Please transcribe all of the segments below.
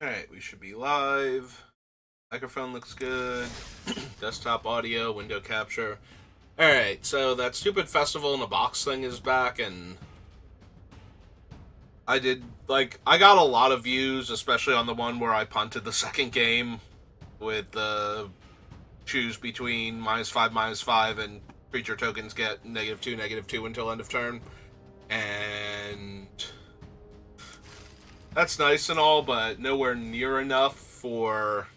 Alright, we should be live. Microphone looks good. Desktop audio, window capture. Alright, so that stupid festival in a box thing is back, and I got a lot of views, especially on the one where I punted the second game with the choose between -5, and creature tokens get -2 until end of turn. And that's nice and all, but nowhere near enough for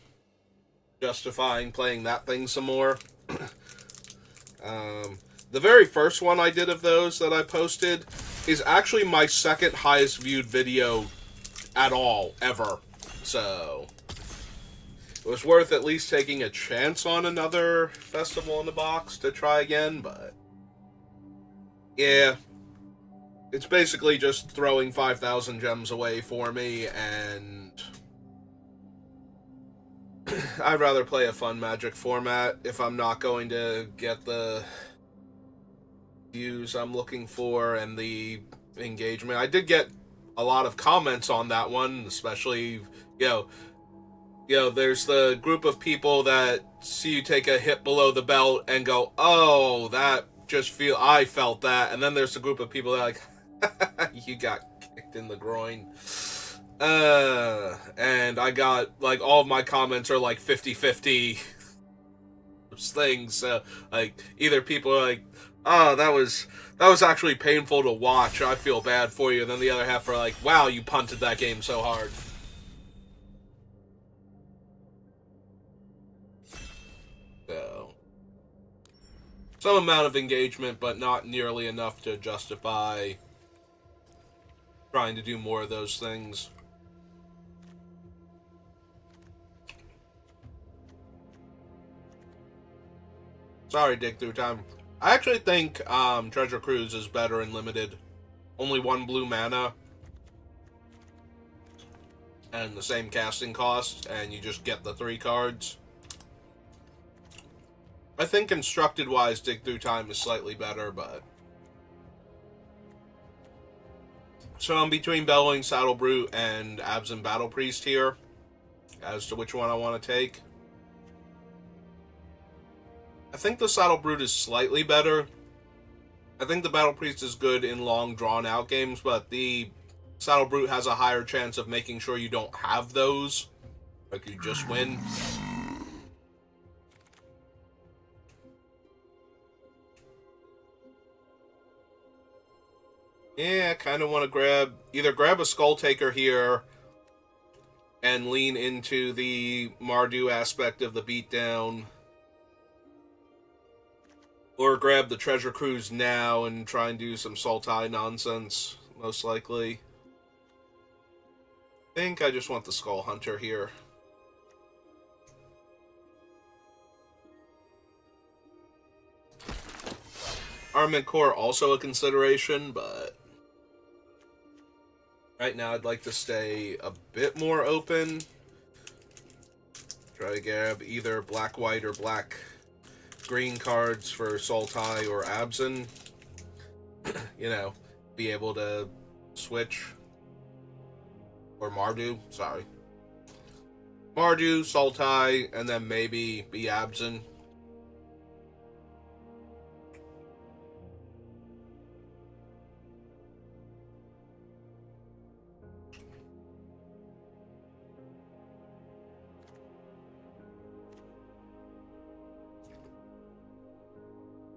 justifying playing that thing some more. um, the very first one I did of those that I posted is actually my second highest viewed video at all, ever. So, it was worth at least taking a chance on another Festival in the Box to try again, but yeah, it's basically just throwing 5,000 gems away for me, and I'd rather play a fun Magic format if I'm not going to get the views I'm looking for and the engagement. I did get a lot of comments on that one, especially, there's the group of people that see you take a hit below the belt and go, oh, I felt that. And then there's a group of people that are like, you got kicked in the groin. And I got, like, all of my comments are like 50-50 things. So, like, either people are like, oh, that was actually painful to watch. I feel bad for you. And then the other half are like, wow, you punted that game so hard. So, some amount of engagement, but not nearly enough to justify trying to do more of those things. Sorry, dig through time. I actually think Treasure Cruise is better in limited. Only one blue mana and the same casting cost, and you just get the 3 cards. I think constructed wise, Dig Through Time is slightly better, but so I'm between Bellowing Saddle Brute and Absent Battle Priest here as to which one I want to take. I think the Saddle Brute is slightly better. I think the Battle Priest is good in long, drawn-out games, but the Saddle Brute has a higher chance of making sure you don't have those. Like, you just win. Yeah, I kind of want to either grab a Skull Taker here and lean into the Mardu aspect of the beatdown, or grab the Treasure Cruise now and try and do some Sultai nonsense, most likely. I think I just want the Skull Hunter here. Armament Core also a consideration, but right now I'd like to stay a bit more open. Try to grab either black-white or black-green cards for Sultai or Abzan. Be able to switch. Or Mardu, sorry. Mardu, Sultai, and then maybe be Abzan.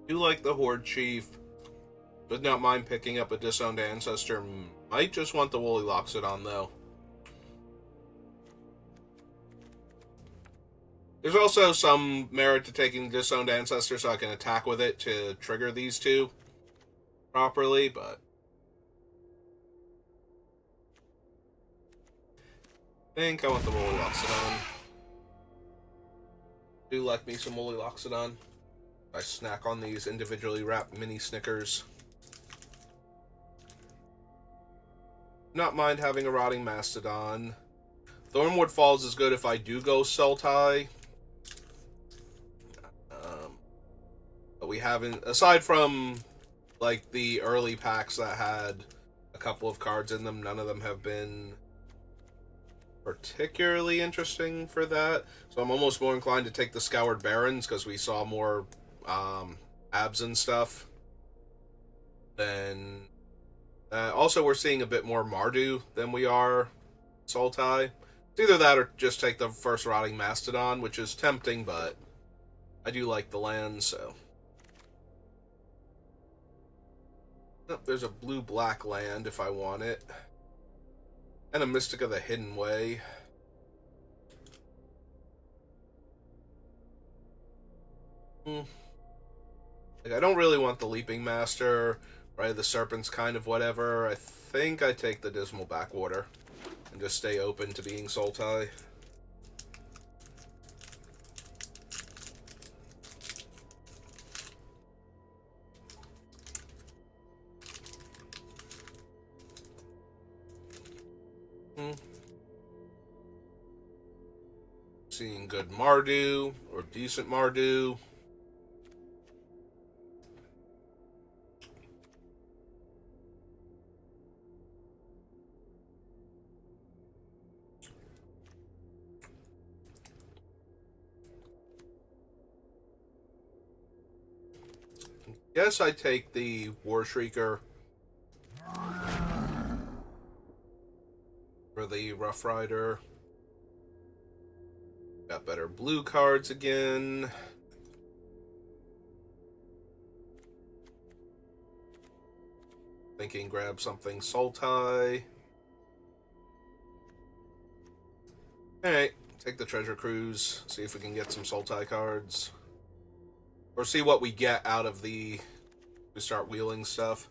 Do like the Horde Chief. Would not mind picking up a Disowned Ancestor. Might just want the Woolly Loxodon, though. There's also some merit to taking Disowned Ancestor so I can attack with it to trigger these two properly, but I think I want the Woolly Loxodon. Do like me some Woolly Loxodon. I snack on these individually wrapped mini Snickers. Not mind having a Rotting Mastodon. Thornwood Falls is good if I do go Sultai. But we haven't, aside from like the early packs that had a couple of cards in them, none of them have been particularly interesting for that. So I'm almost more inclined to take the Scoured Barrens because we saw more abs and stuff. Then also we're seeing a bit more Mardu than we are Sultai. It's either that or just take the first Rotting Mastodon, which is tempting, but I do like the land, so. Oh, there's a blue-black land if I want it. And a Mystic of the Hidden Way. Like, I don't really want the Leaping Master, right? The Serpent's kind of whatever. I think I take the Dismal Backwater and just stay open to being Sultai. Seeing good Mardu, or decent Mardu. Guess I take the War Shrieker for the Rough Rider. Got better blue cards again. Thinking grab something Sultai. Alright, take the Treasure Cruise. See if we can get some Sultai cards. Or see what we get out of the... We start wheeling stuff.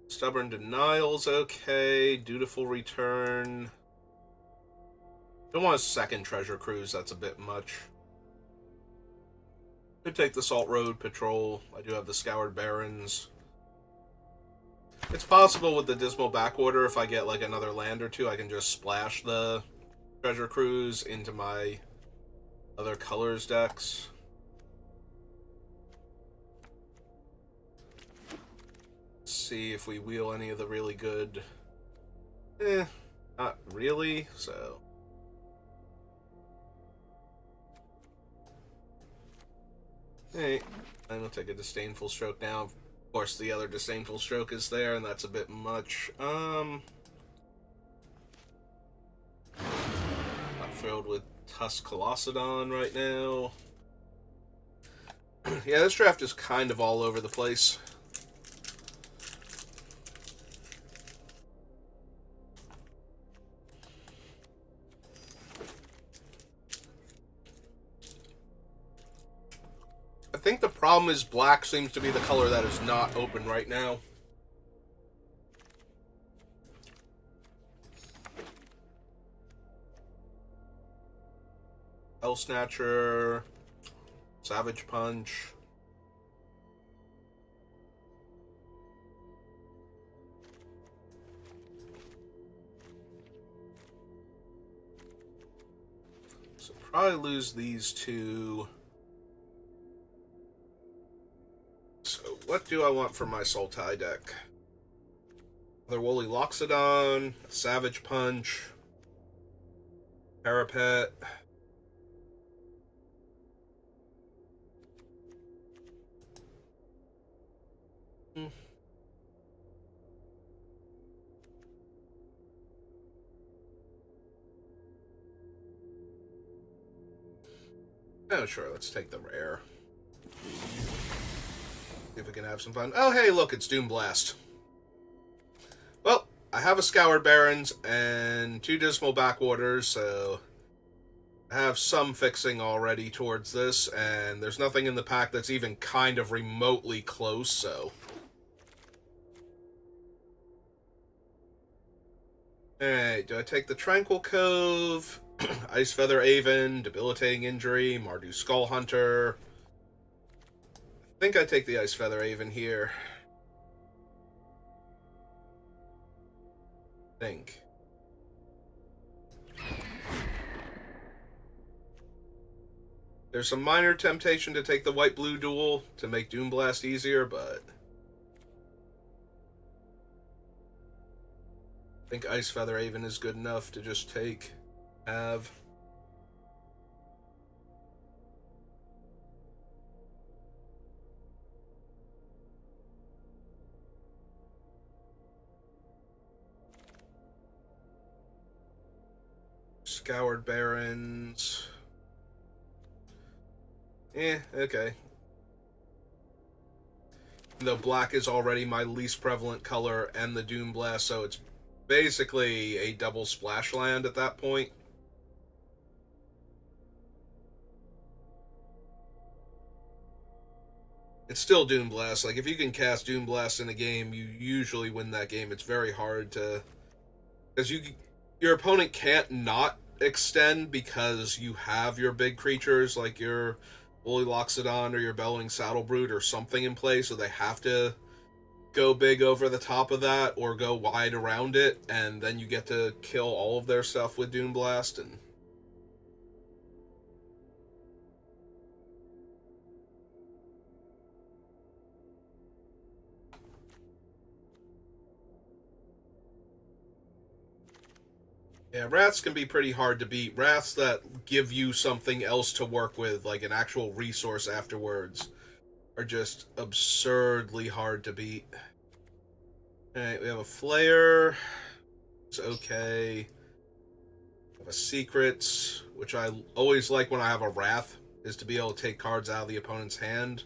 Stubborn Denial's okay. Dutiful Return. Don't want a second Treasure Cruise, that's a bit much. Could take the Salt Road Patrol. I do have the Scoured Barrens. It's possible with the Dismal Backwater, if I get like another land or two, I can just splash the Treasure Cruise into my other colors decks. See if we wheel any of the really good. Not really, so. Hey, I'm gonna take a Disdainful Stroke now. Of course, the other Disdainful Stroke is there, and that's a bit much. Not thrilled with Tusk Colossadon right now. Yeah, this draft is kind of all over the place. I think the problem is black seems to be the color that is not open right now. Hell Snatcher, Savage Punch. So probably lose these two. So what do I want for my Sultai deck? Another Woolly Loxodon, Savage Punch, Parapet. Oh, sure, let's take the rare. See if we can have some fun. Oh, hey, look, it's Doom Blast. Well, I have a Scoured Barrens and 2 Dismal Backwaters, so I have some fixing already towards this, and there's nothing in the pack that's even kind of remotely close, so... Alright, do I take the Tranquil Cove, Ice Feather Aven, Debilitating Injury, Mardu Skull Hunter? I think I take the Ice Feather Aven here. I think. There's some minor temptation to take the white-blue duel to make Doom Blast easier, but... think Ice Feather Haven is good enough to just have. Scoured Barrens. Okay. Though black is already my least prevalent color and the Doom Blast, so it's basically a double splash land at that point. It's still Doom Blast. Like, if you can cast Doom Blast in a game, you usually win that game. It's very hard to... Because your opponent can't not extend because you have your big creatures, like your Woolly Loxodon or your Bellowing Saddlebrute or something in play, so they have to go big over the top of that or go wide around it, and then you get to kill all of their stuff with Doom Blast. And yeah, Wraths can be pretty hard to beat. Wraths that give you something else to work with, like an actual resource afterwards, are just absurdly hard to beat. Alright, we have a Flare. It's okay. We have a Secret, which I always like when I have a Wrath, is to be able to take cards out of the opponent's hand.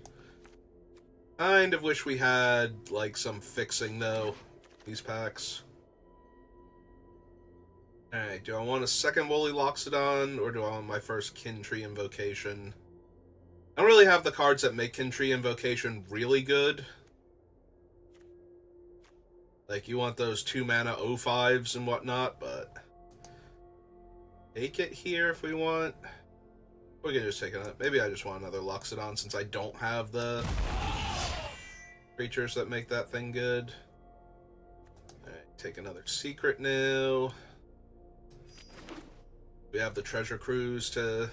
Kind of wish we had, like, some fixing, though, these packs. Alright, do I want a second Woolly Loxodon, or do I want my first Kin Tree Invocation? I don't really have the cards that make Kin Tree Invocation really good. Like, you want those 2-mana 0-5s and whatnot, but... Take it here if we want. We can just take it. Maybe I just want another Loxodon since I don't have the creatures that make that thing good. Alright, take another Secret now. We have the Treasure Cruise to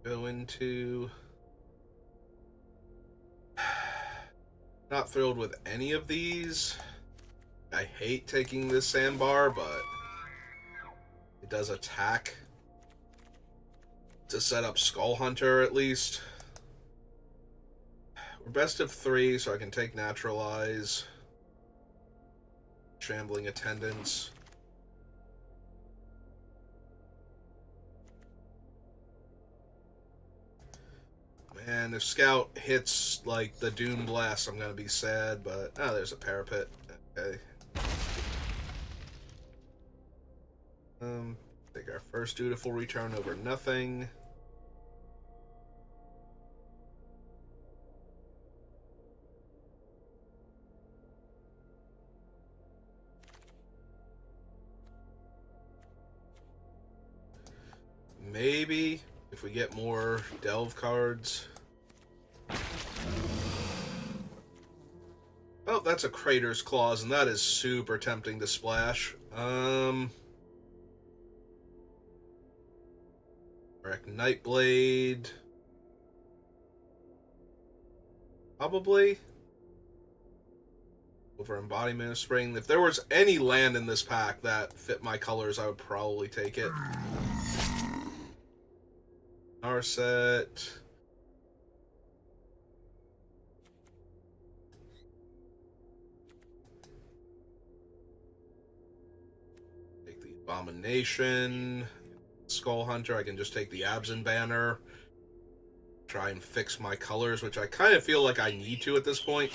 go into. Not thrilled with any of these. I hate taking this Sandbar, but it does attack to set up Skull Hunter at least. We're best of 3, so I can take Naturalize. Shambling Attendants. Man, if Scout hits, like, the Doom Blast, I'm gonna be sad, but... Oh, there's a Parapet. Okay. Take our first Dutiful Return over nothing. Maybe, if we get more Delve cards. Oh, that's a Crater's Claws, and that is super tempting to splash. Nightblade. Probably. Over Embodiment of Spring. If there was any land in this pack that fit my colors, I would probably take it. Narset. Take the Abomination. Skull Hunter. I can just take the Absent Banner. Try and fix my colors, which I kind of feel like I need to at this point.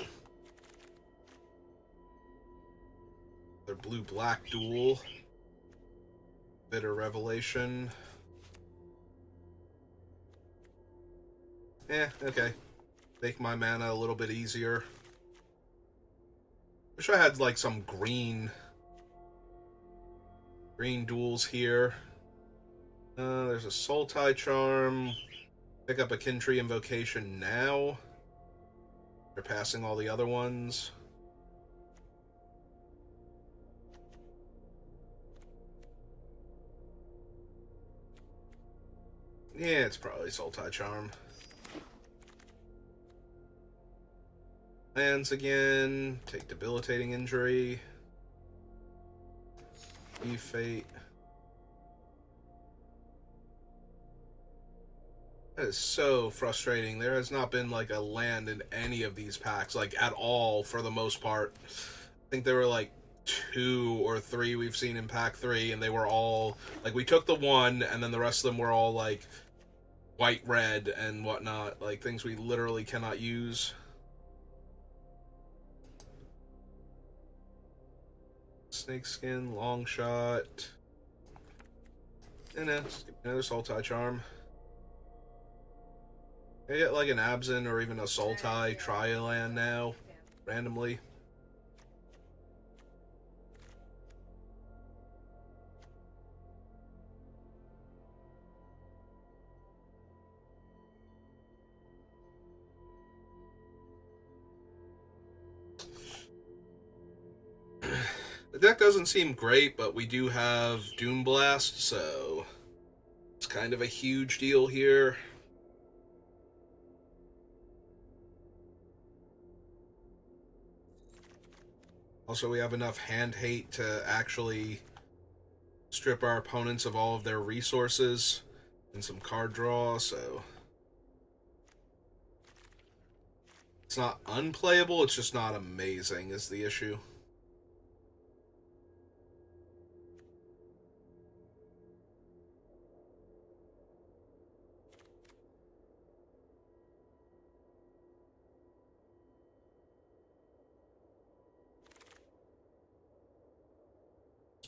Their blue-black duel. Bitter Revelation. Okay. Make my mana a little bit easier. Wish I had, like, some green duels here. There's a Sultai Charm. Pick up a Kin Tree Invocation now. They're passing all the other ones. Yeah, it's probably Sultai Charm. Lands again. Take Debilitating Injury. Fate. That is so frustrating. There has not been like a land in any of these packs, like at all, for the most part. I think there were like 2 or 3 we've seen in pack 3, and they were all like, we took the one, and then the rest of them were all like white, red, and whatnot, like things we literally cannot use. Snakeskin, long shot, and then another Sultai charm. I get like an Abzin or even a Sultai Tri-land now, randomly. The deck doesn't seem great, but we do have Doom Blast, so it's kind of a huge deal here. Also, we have enough hand hate to actually strip our opponents of all of their resources and some card draw, so it's not unplayable, it's just not amazing is the issue.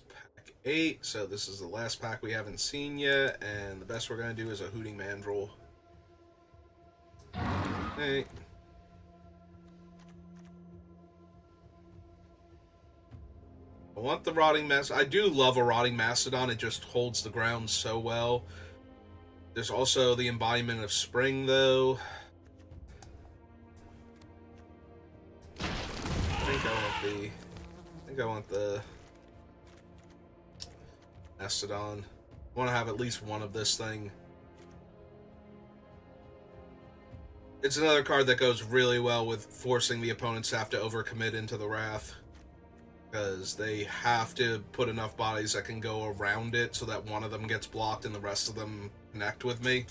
Pack 8, so this is the last pack we haven't seen yet, and the best we're going to do is a Hooting Mandrill. Hey. I want the Rotting Mastodon. I do love a Rotting Mastodon. It just holds the ground so well. There's also the Embodiment of Spring, though. I think I want the Mastodon. I want to have at least one of this thing. It's another card that goes really well with forcing the opponents to have to overcommit into the Wrath, because they have to put enough bodies that can go around it so that one of them gets blocked and the rest of them connect with me.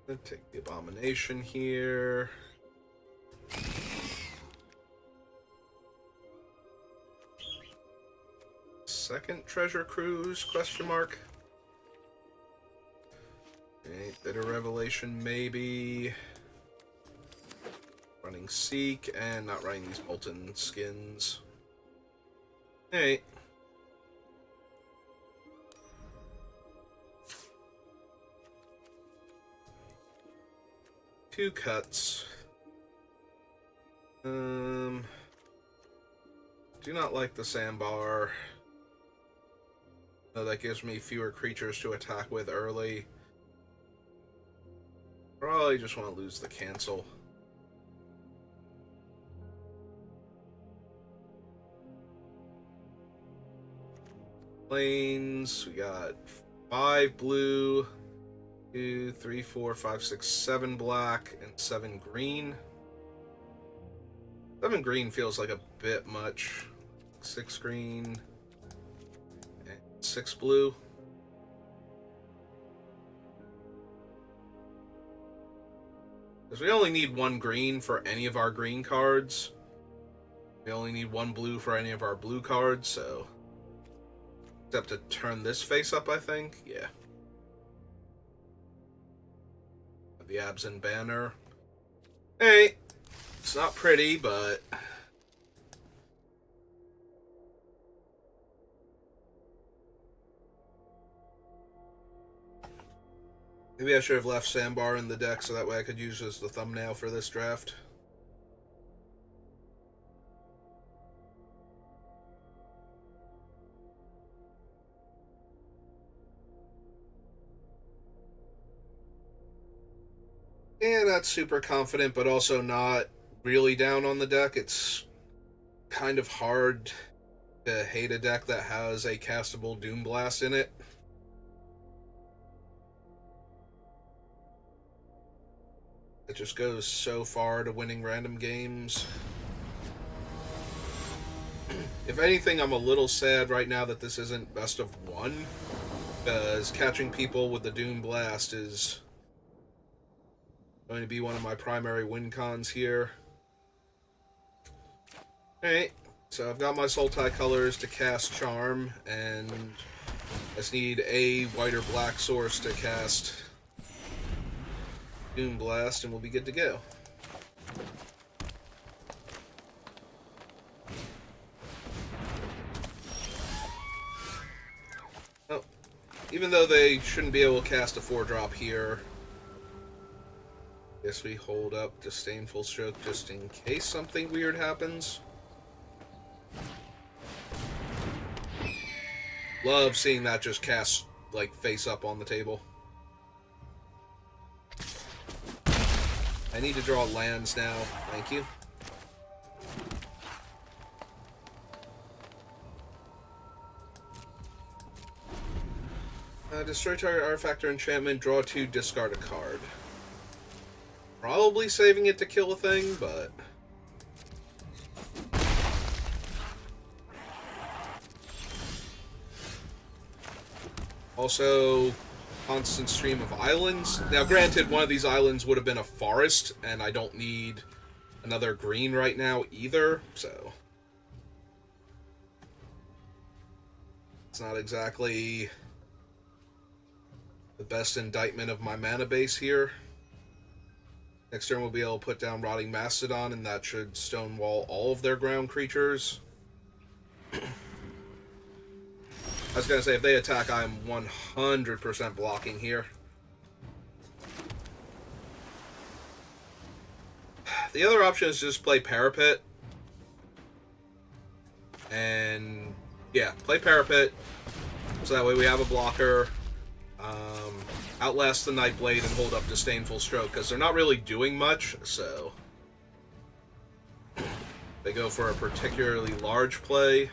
Let's take the Abomination here. Second Treasure Cruise, question mark. Okay, Bitter Revelation, maybe. Running Seek, and not running these Molten Skins. Hey. Two cuts. Do not like the Sandbar. No, that gives me fewer creatures to attack with early. Probably just want to lose the cancel. Planes, we got 5 blue, 2, 3, 4, 5, 6, 7 black, and 7 green. 7 green feels like a bit much. 6 green, and 6 blue. Because we only need 1 green for any of our green cards. We only need 1 blue for any of our blue cards, so... Except to turn this face up, I think. Yeah. The Abzin banner. Hey! It's not pretty, but... Maybe I should have left Sandbar in the deck so that way I could use as the thumbnail for this draft. Yeah, not super confident, but also not really down on the deck. It's kind of hard to hate a deck that has a castable Doom Blast in it. It just goes so far to winning random games. If anything, I'm a little sad right now that this isn't best of one, because catching people with the Doom Blast is going to be one of my primary win cons here. Alright, so I've got my Sultai colors to cast Charm, and I just need a white or black source to cast Doom Blast, and we'll be good to go. Oh, even though they shouldn't be able to cast a 4-drop here, guess we hold up Disdainful Stroke just in case something weird happens. Love seeing that just cast, like, face up on the table. I need to draw lands now. Thank you. Destroy target artifact or enchantment, draw 2, discard a card. Probably saving it to kill a thing, but... Also, constant stream of islands. Now, granted, one of these islands would have been a forest, and I don't need another green right now either, so... It's not exactly the best indictment of my mana base here. Next turn we'll be able to put down Rotting Mastodon, and that should stonewall all of their ground creatures. I was going to say, if they attack, I'm 100% blocking here. The other option is just play Parapet. And, yeah, play Parapet, so that way we have a blocker. Outlast the Nightblade and hold up Disdainful Stroke, because they're not really doing much, so... They go for a particularly large play.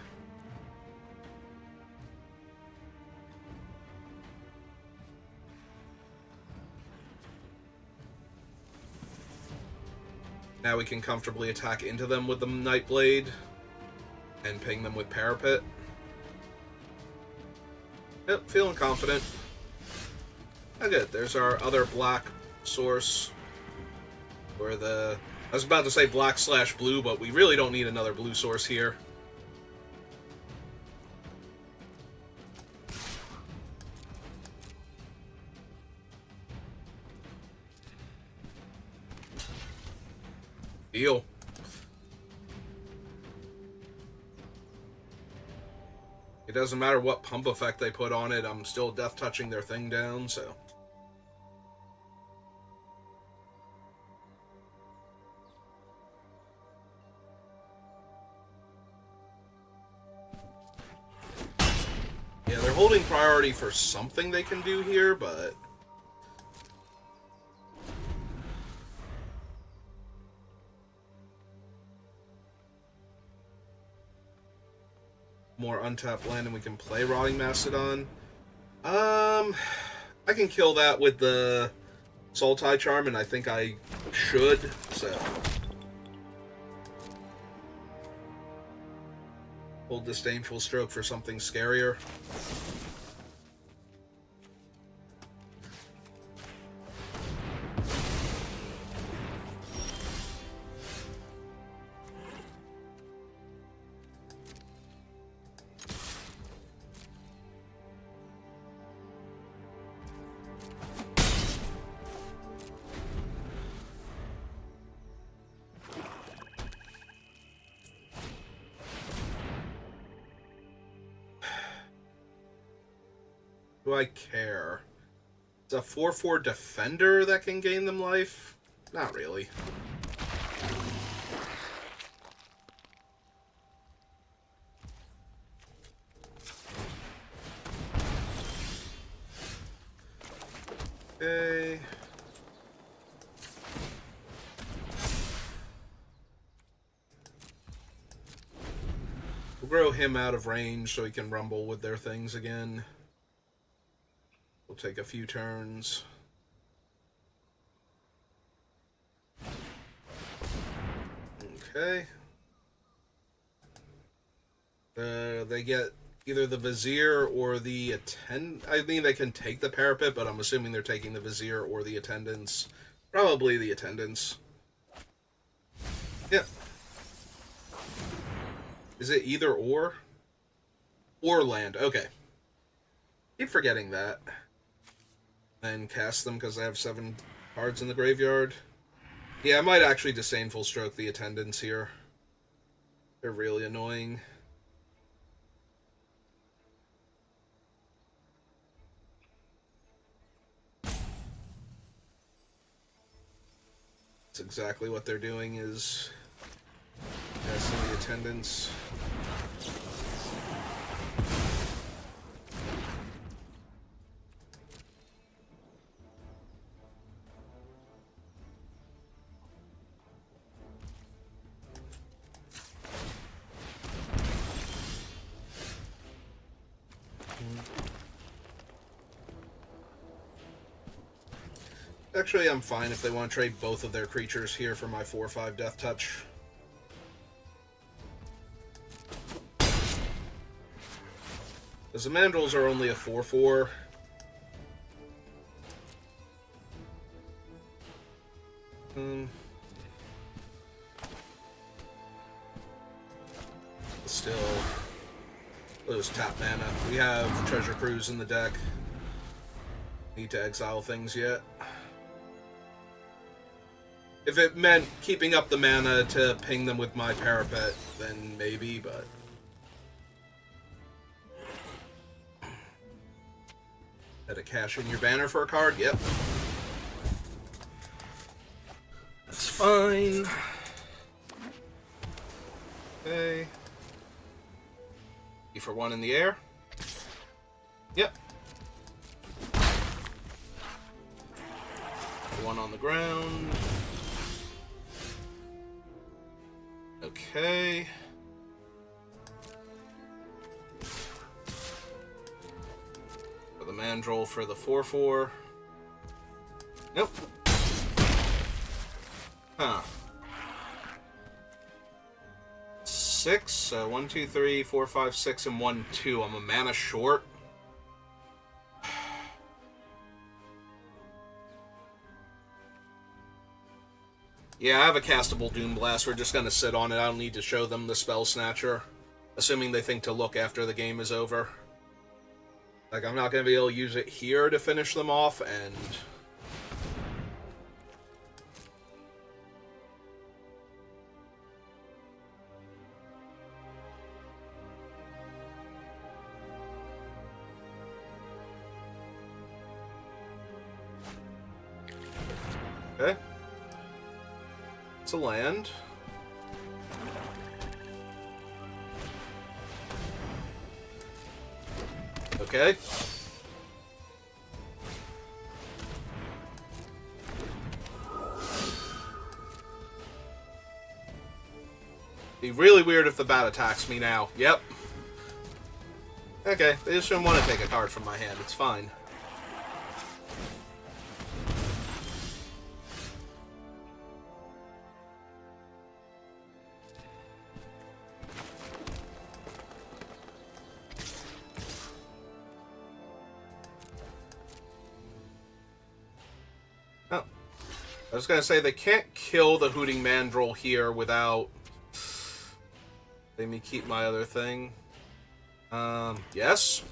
Now we can comfortably attack into them with the Nightblade and ping them with Parapet. Yep, feeling confident. Oh, good. There's our other black source. Where the... I was about to say black/blue, but we really don't need another blue source here. Deal. It doesn't matter what pump effect they put on it, I'm still death touching their thing down, so... Yeah, they're holding priority for something they can do here, but... More untapped land and we can play Rotting Mastodon. I can kill that with the Sultai Charm, and I think I should, so... Hold Disdainful Stroke for something scarier. Do I care? It's a 4/4 defender that can gain them life? Not really. Okay. We'll grow him out of range so he can rumble with their things again. We'll take a few turns. Okay. They get either the Vizier or the attend. I mean, they can take the Parapet, but I'm assuming they're taking the Vizier or the Attendants. Probably the Attendants. Yep. Is it either or? Or land. Okay. Keep forgetting that. And cast them because I have 7 cards in the graveyard. Yeah, I might actually Disdainful Stroke the Attendants here. They're really annoying. That's exactly what they're doing, is casting the Attendants. Actually, I'm fine if they want to trade both of their creatures here for my 4/5 Death Touch. Because the Mandrills are only a 4/4. Still, those tap mana. We have Treasure Cruise in the deck. Need to exile things yet. If it meant keeping up the mana to ping them with my Parapet, then maybe, but... Had to cash in your banner for a card? Yep. That's fine. Okay. E for 1 in the air? Yep. 1 on the ground. Okay. For the Mandrill for the 4/4. Nope. Huh. 6. So 1, 2, 3, 4, 5, 6, and 1, 2. I'm a mana short. Yeah, I have a castable Doom Blast. We're just going to sit on it. I don't need to show them the Spell Snatcher. Assuming they think to look after the game is over. Like, I'm not going to be able to use it here to finish them off, and... Okay. It's a land. Okay. Be really weird if the bat attacks me now. Yep. Okay, they just didn't want to take a card from my hand. It's fine. Oh. I was going to say, they can't kill the Hooting Mandrill here without... Let me keep my other thing. Yes?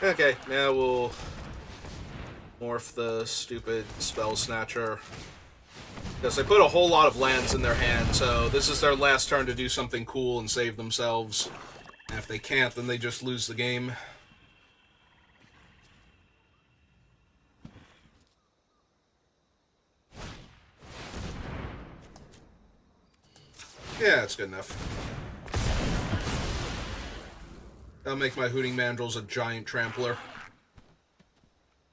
Okay, now we'll morph the stupid Spell Snatcher. Because they put a whole lot of lands in their hand, so this is their last turn to do something cool and save themselves. And if they can't, then they just lose the game. Yeah, that's good enough. I'll make my Hooting Mandrills a giant trampler.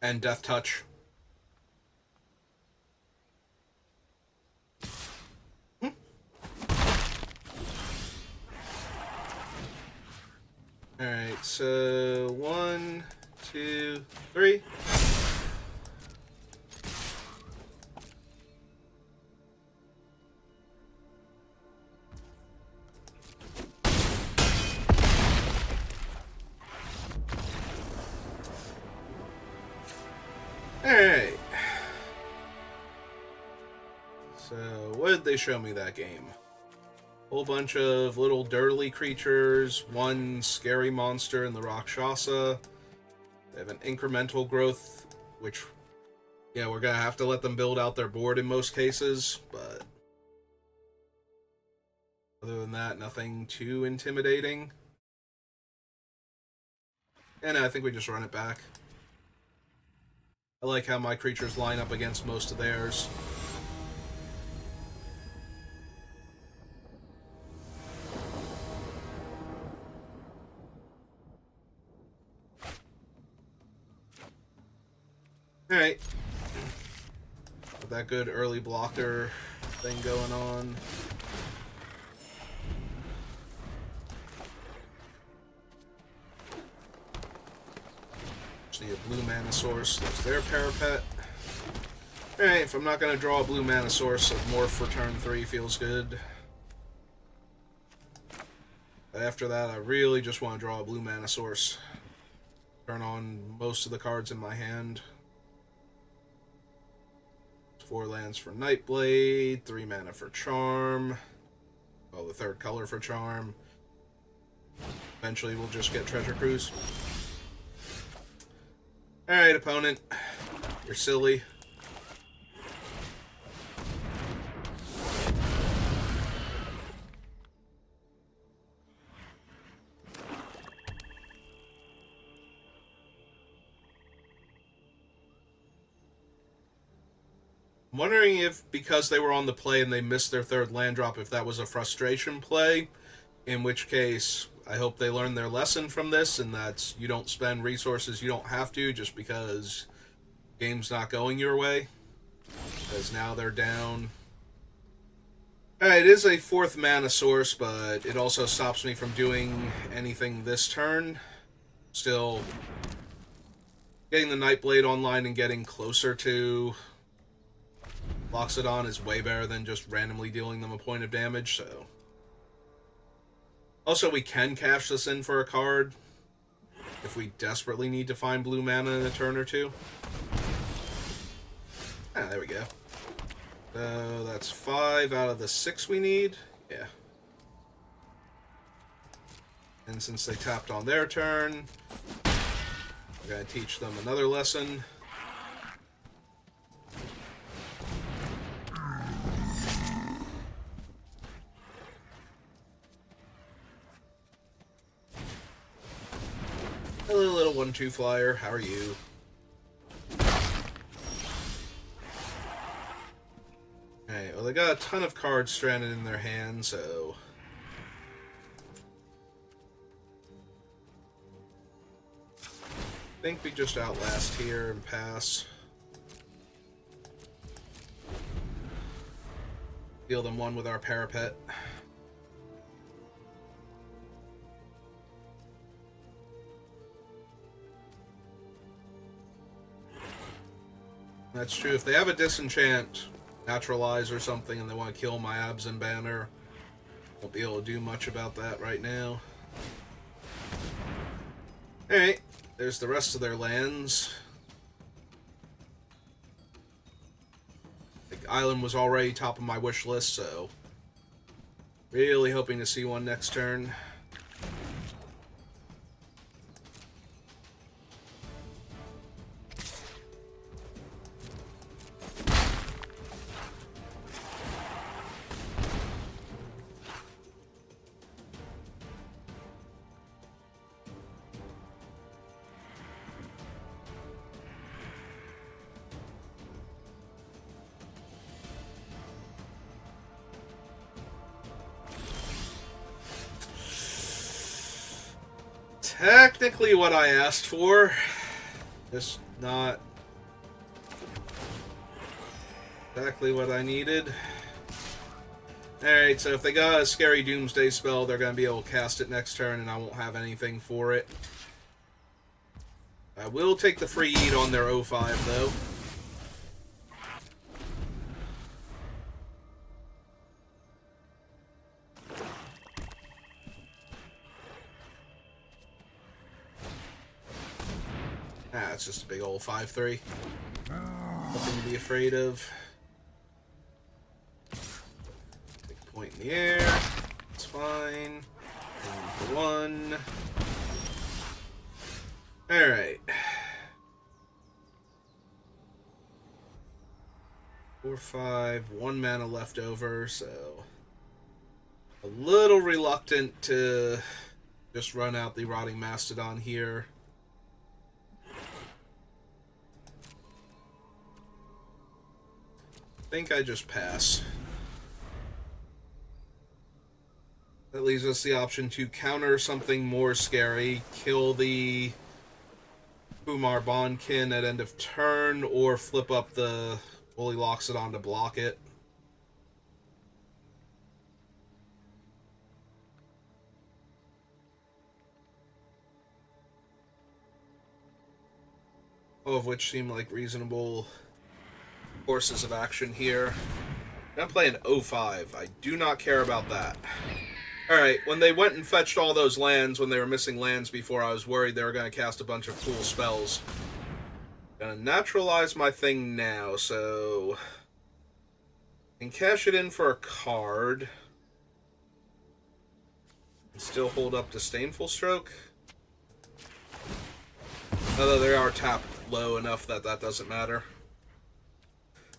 And Death Touch. Alright, so 1, 2, 3. Alright. So, what did they show me that game? Whole bunch of little dirtly creatures, one scary monster in the Rakshasa. They have an incremental growth, which, yeah, we're gonna have to let them build out their board in most cases, but other than that, nothing too intimidating. And I think we just run it back. I like how my creatures line up against most of theirs. Alright. Got that good early blocker thing going on. Just need a blue mana source. There's their parapet. Alright, if I'm not going to draw a blue mana source, a morph for turn 3 feels good. But after that, I really just want to draw a blue mana source. Turn on most of the cards in my hand. 4 lands for Nightblade, 3 mana for Charm. Well, the 3rd color for Charm. Eventually we'll just get Treasure Cruise. Alright, opponent. You're silly. I'm wondering if, because they were on the play and they missed their 3rd land drop, if that was a frustration play. In which case, I hope they learn their lesson from this, and that you don't spend resources you don't have to just because game's not going your way. Because now they're down. Alright, it is a 4th mana source, but it also stops me from doing anything this turn. Still, getting the Nightblade online and getting closer to Loxodon is way better than just randomly dealing them a point of damage, so. Also, we can cash this in for a card if we desperately need to find blue mana in a turn or two. Ah, there we go. So that's 5 out of the 6 we need. Yeah. And since they tapped on their turn, we're going to teach them another lesson. Hello, little 1-2 flyer. How are you? Alright, well, they got a ton of cards stranded in their hand, so. I think we just outlast here and pass. Deal them 1 with our parapet. That's true. If they have a disenchant, naturalize or something, and they want to kill my Absent Banner, won't be able to do much about that right now. Alright, there's the rest of their lands. The island was already top of my wish list, so really hoping to see one next turn. Technically what I asked for, just not exactly what I needed. Alright, so if they got a scary Doomsday spell, they're going to be able to cast it next turn, and I won't have anything for it. I will take the free eat on their 0-5, though. Ah, it's just a big old 5-3. Nothing to be afraid of. Big point in the air. It's fine. Aim for 1. Alright. 4-5, 1 mana left over, so a little reluctant to just run out the Rotting Mastodon here. I think I just pass. That leaves us the option to counter something more scary, kill the Kumar Bondkin at end of turn, or flip up the Woolly Loxodon to block it. All of which seem like reasonable courses of action here. I'm playing 0-5. I do not care about that. Alright, when they went and fetched all those lands, when they were missing lands before, I was worried they were going to cast a bunch of cool spells. Gonna naturalize my thing now, so I can cash it in for a card. And still hold up Disdainful Stroke. Although they are tapped low enough that that doesn't matter.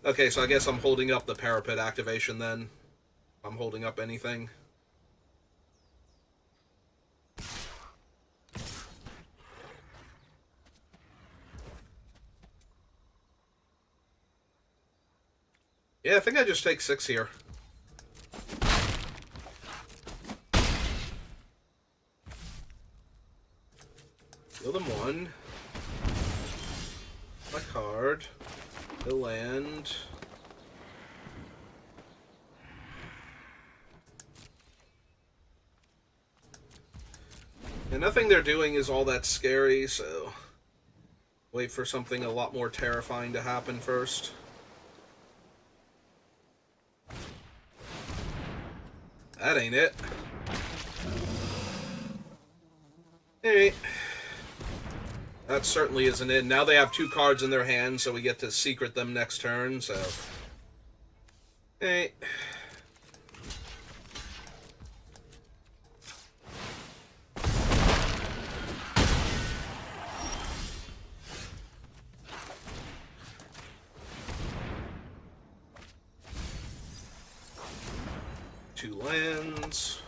Okay, so I guess I'm holding up the Parapet activation then. I'm holding up anything. Yeah, I think I just take 6 here. Kill them 1. My card. The land. And nothing they're doing is all that scary, so wait for something a lot more terrifying to happen first. That ain't it. Alright. That certainly isn't it. Now they have 2 cards in their hand, so we get to secret them next turn, so... Alright. Two lands.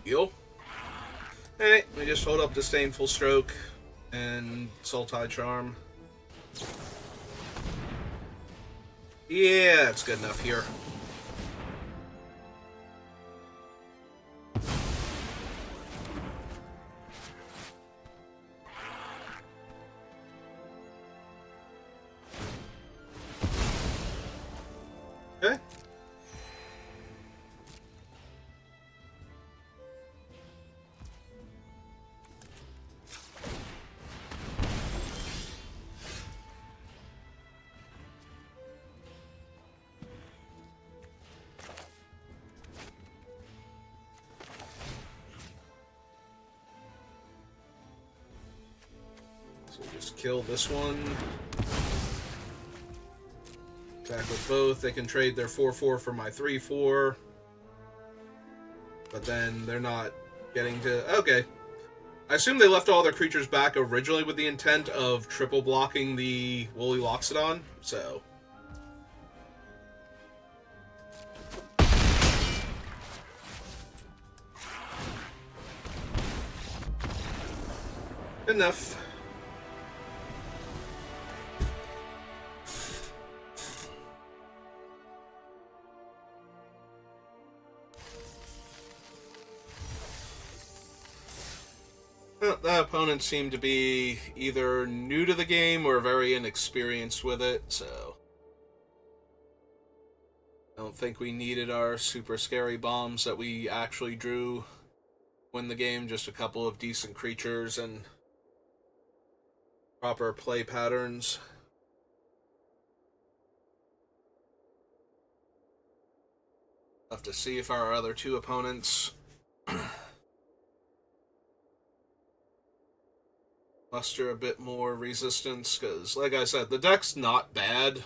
Heal. Alright, we just hold up Disdainful Stroke and Sultai Charm. Yeah, it's good enough here. Okay. So just kill this one. Attack with both. They can trade their 4-4 for my 3-4. But then they're not getting to... Okay. I assume they left all their creatures back originally with the intent of triple blocking the Woolly Loxodon, so... Enough. Well, the opponents seem to be either new to the game or very inexperienced with it, so I don't think we needed our super scary bombs that we actually drew win the game. Just a couple of decent creatures and proper play patterns. Have to see if our other two opponents muster a bit more resistance, because, like I said, the deck's not bad.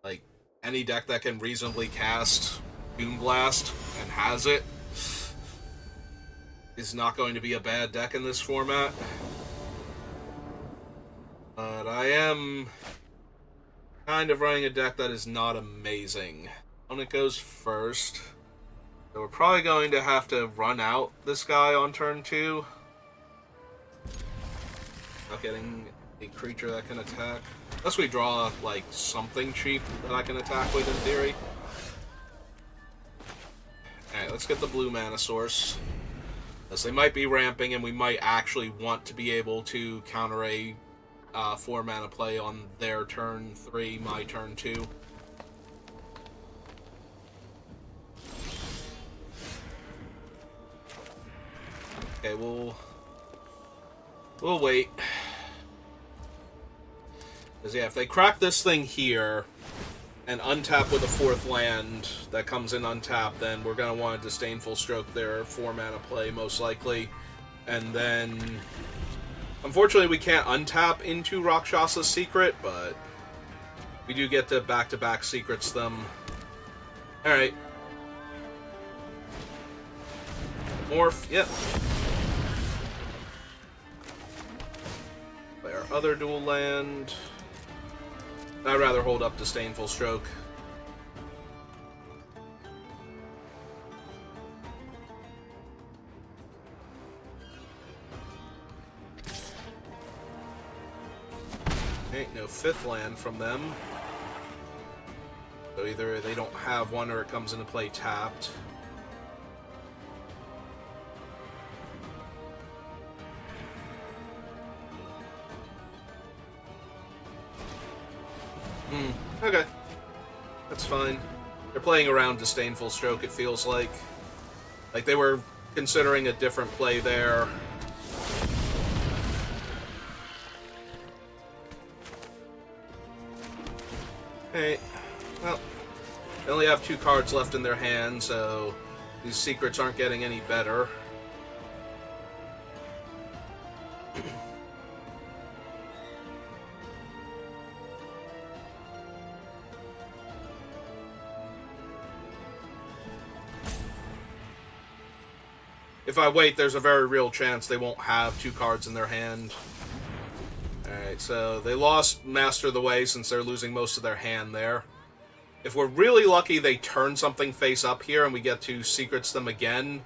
Like, any deck that can reasonably cast Doom Blast and has it is not going to be a bad deck in this format. But I am kind of running a deck that is not amazing. Opponent goes first. So we're probably going to have to run out this guy on turn 2. Not getting a creature that can attack. Unless we draw, like, something cheap that I can attack with, in theory. Alright, let's get the blue mana source. Because they might be ramping, and we might actually want to be able to counter a 4 mana play on their turn 3, my turn 2. Okay, we'll wait. Because, yeah, if they crack this thing here and untap with a 4th land that comes in untapped, then we're going to want to Disdainful Stroke their 4 mana play, most likely. And then, unfortunately, we can't untap into Rakshasa's Secret, but we do get to back-to-back secrets them. Alright. Morph, yep. Play our other dual land. I'd rather hold up Disdainful Stroke. Ain't no 5th land from them. So either they don't have one or it comes into play tapped. Okay. That's fine. They're playing around Disdainful Stroke, it feels like. Like they were considering a different play there. Hey, well, they only have 2 cards left in their hand, so these secrets aren't getting any better. If I wait, there's a very real chance they won't have 2 cards in their hand. Alright, so they lost Master of the Way since they're losing most of their hand there. If we're really lucky, they turn something face up here and we get to secrets them again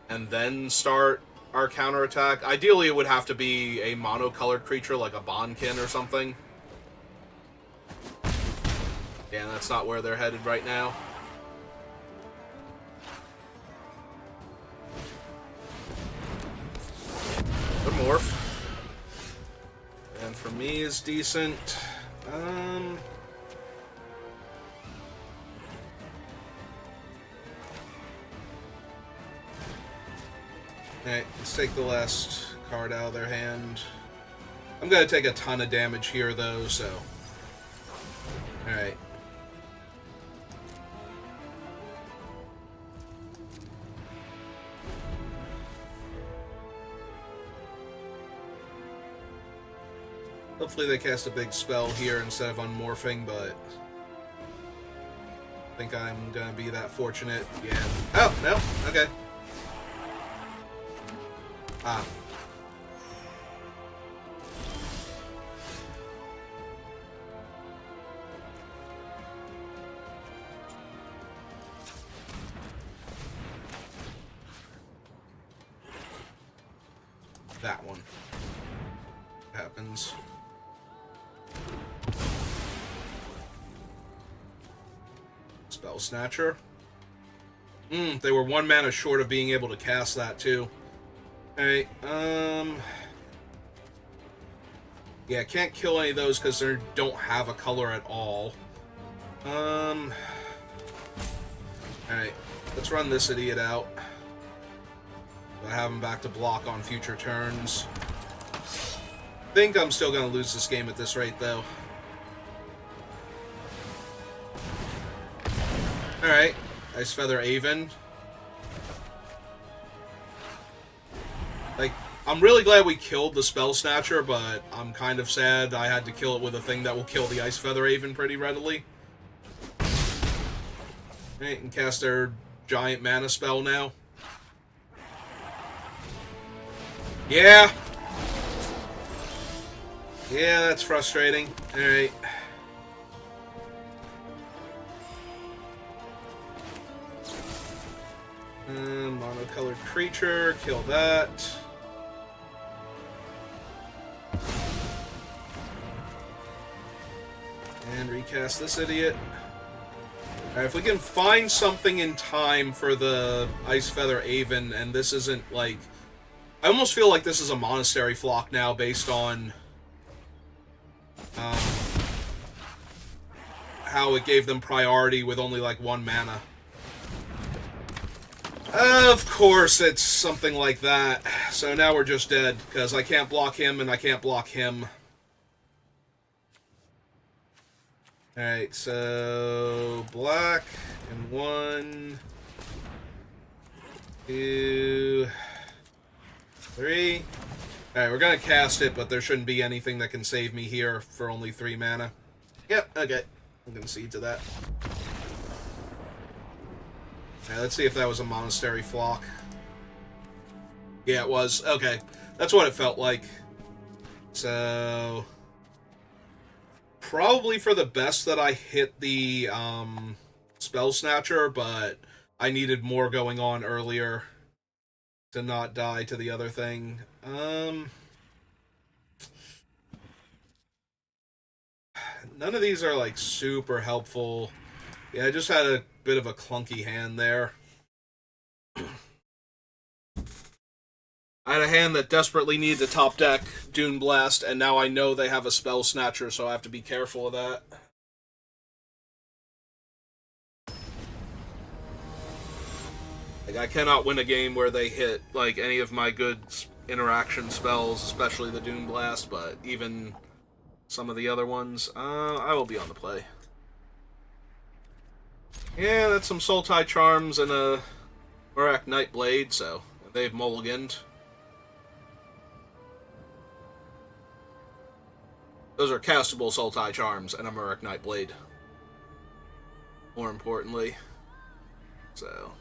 and then start our counterattack. Ideally, it would have to be a mono-colored creature like a Bonkin or something. Yeah, that's not where they're headed right now. The morph. And for me is decent. Alright, let's take the last card out of their hand. I'm gonna take a ton of damage here though, so. Alright. Hopefully they cast a big spell here instead of unmorphing, but I think I'm gonna be that fortunate. Yeah. Oh, no. Okay. Ah. That one. Happens. Spell Snatcher. They were 1 mana short of being able to cast that too. Alright, yeah, can't kill any of those because they don't have a color at all. Alright, let's run this idiot out. I have him back to block on future turns. I think I'm still going to lose this game at this rate, though. Alright, Ice Feather Aven. Like, I'm really glad we killed the Spell Snatcher, but I'm kind of sad I had to kill it with a thing that will kill the Ice Feather Aven pretty readily. Alright, and cast their giant mana spell now. Yeah! Yeah, that's frustrating. Alright. Monocolored creature, kill that. And recast this idiot. Alright, if we can find something in time for the Ice Feather Aven, and this isn't like... I almost feel like this is a Monastery Flock now, based on how it gave them priority with only like 1 mana. Of course it's something like that. So now we're just dead, because I can't block him and I can't block him. Alright, so black and 1, 2, 3. Alright, we're gonna cast it, but there shouldn't be anything that can save me here for only 3 mana. Yep, okay. I'm gonna concede to that. Alright, let's see if that was a Monastery Flock. Yeah, it was. Okay. That's what it felt like. So... probably for the best that I hit the Spell Snatcher, but I needed more going on earlier to not die to the other thing. None of these are like super helpful. Yeah, I just had a bit of a clunky hand there. I had a hand that desperately needed to top deck Dune Blast, and now I know they have a Spell Snatcher, so I have to be careful of that. Like, I cannot win a game where they hit, like, any of my good interaction spells, especially the Dune Blast, but even some of the other ones, I will be on the play. Yeah, that's some Sultai Charms and a Murak Nightblade, so they've mulliganed. Those are castable Sultai Charms and a Murak Nightblade. More importantly. So...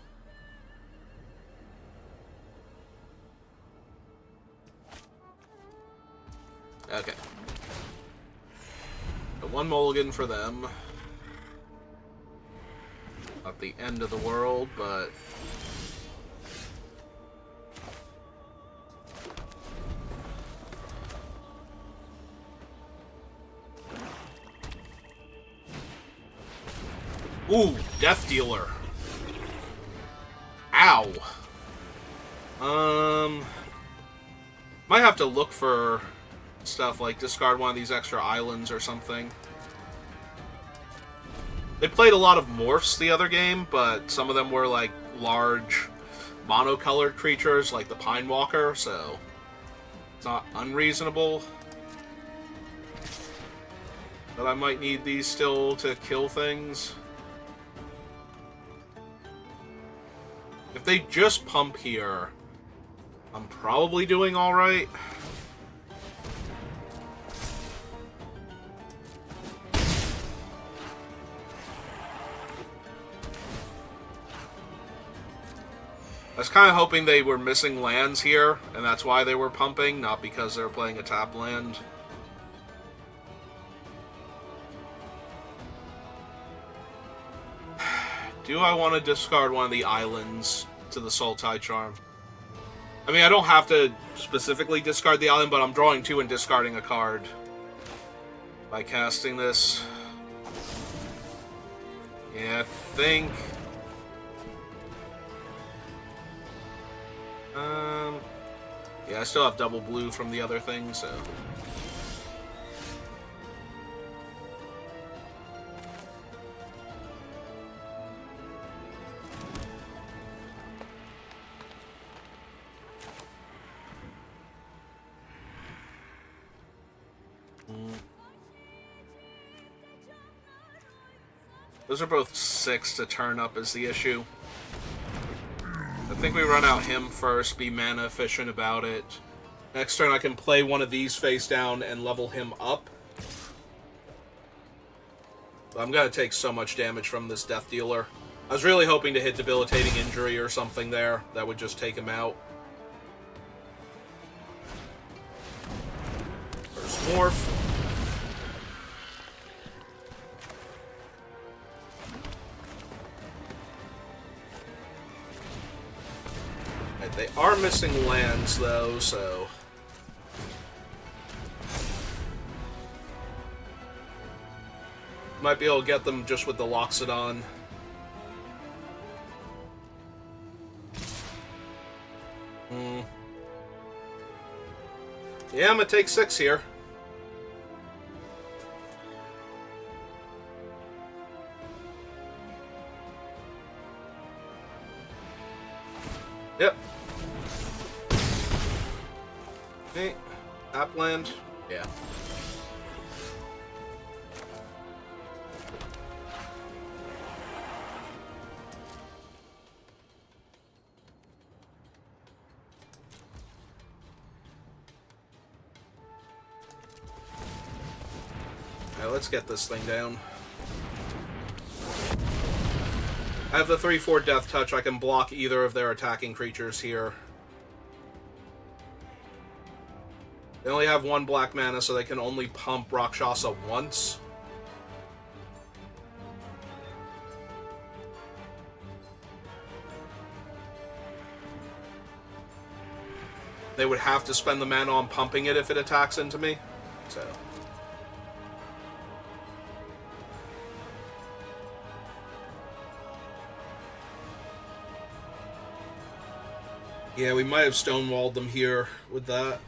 okay. So 1 mulligan for them. Not the end of the world, but... ooh, Death Dealer. Ow. Might have to look for stuff like discard one of these extra islands or something. They played a lot of morphs the other game, but some of them were like large monocolored creatures like the Pine Walker, so it's not unreasonable. But I might need these still to kill things. If they just pump here, I'm probably doing alright. I was kind of hoping they were missing lands here, and that's why they were pumping, not because they were playing a tap land. Do I want to discard one of the islands to the Sultai Charm? I mean, I don't have to specifically discard the island, but I'm drawing 2 and discarding a card by casting this. Yeah, I think... yeah, I still have double blue from the other thing, so... Those are both 6 to turn up is the issue. I think we run out him first, be mana efficient about it. Next turn I can play one of these face down and level him up. I'm going to take so much damage from this Death Dealer. I was really hoping to hit Debilitating Injury or something there. That would just take him out. First Morph. Right, they are missing lands, though, so... Might be able to get them just with the Loxodon. Yeah, I'm gonna take 6 here. Yep. Hey, Appland. Yeah. Let's get this thing down. I have the 3/4 Death Touch. I can block either of their attacking creatures here. They only have 1 black mana, so they can only pump Rakshasa once. They would have to spend the mana on pumping it if it attacks into me. So... yeah, we might have stonewalled them here with that.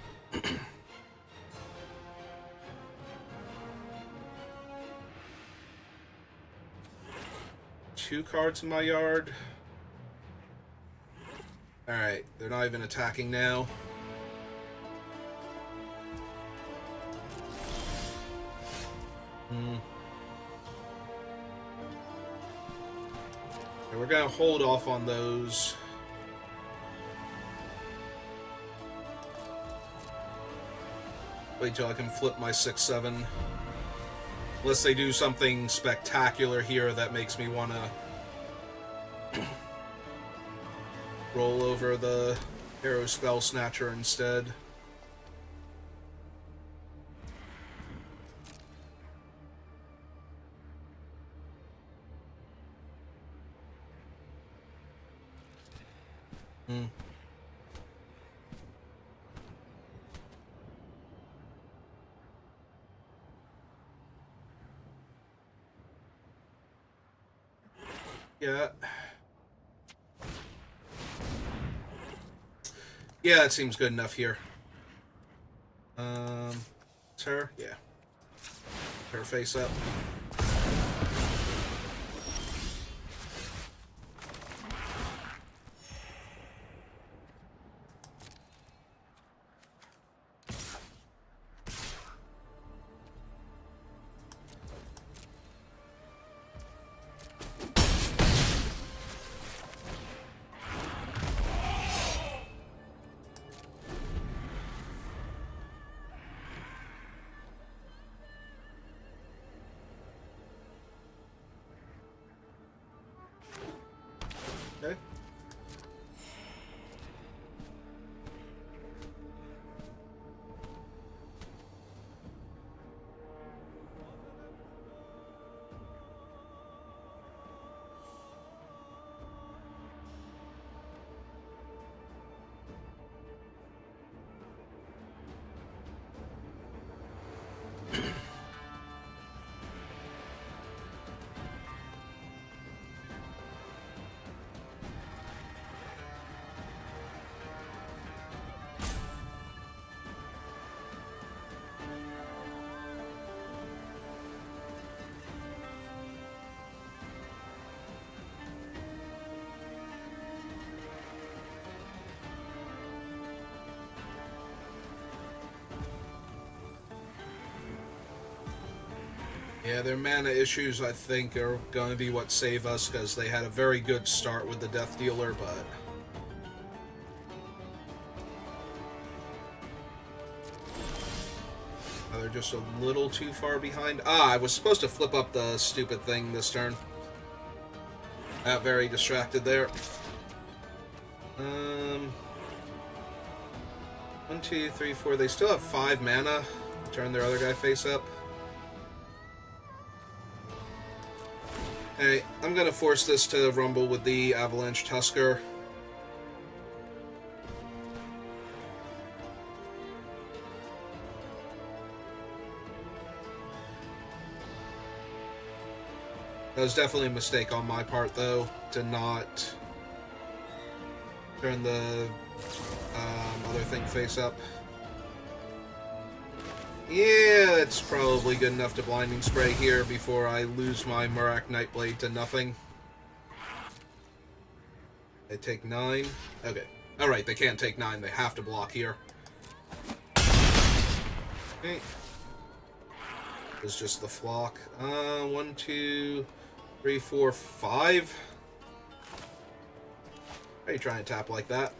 2 cards in my yard. Alright, they're not even attacking now. Okay, we're gonna hold off on those. Wait till I can flip my 6/7. Unless they do something spectacular here that makes me want to roll over the Arrow Spell Snatcher instead. Yeah. Yeah, it seems good enough here. It's her? Yeah. Her face up. Okay. Yeah, their mana issues, I think, are going to be what save us, because they had a very good start with the Death Dealer, but... they're just a little too far behind. Ah, I was supposed to flip up the stupid thing this turn. Got very distracted there. 1, 2, 3, 4. They still have 5 mana. Turn their other guy face up. Hey, I'm gonna force this to rumble with the Avalanche Tusker. That was definitely a mistake on my part, though, to not turn the other thing face up. Yeah, that's probably good enough to Blinding Spray here before I lose my Murak Nightblade to nothing. They take 9. Okay. Alright, they can't take 9. They have to block here. Okay. It's just the flock. 1, 2, 3, 4, 5. Why are you trying to tap like that?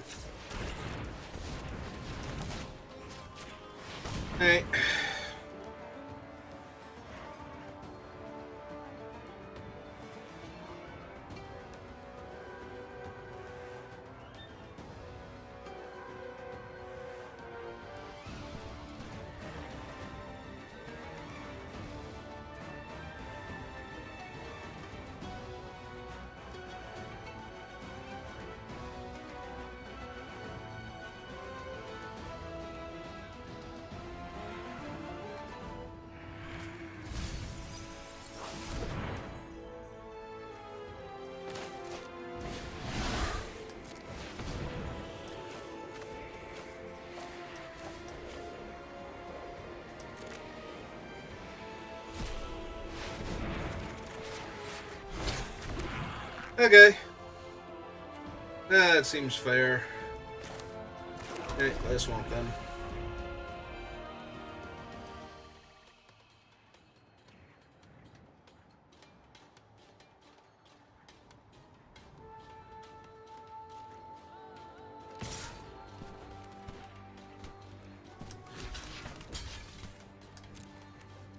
Alright. Okay. That seems fair. Okay, I swamp them.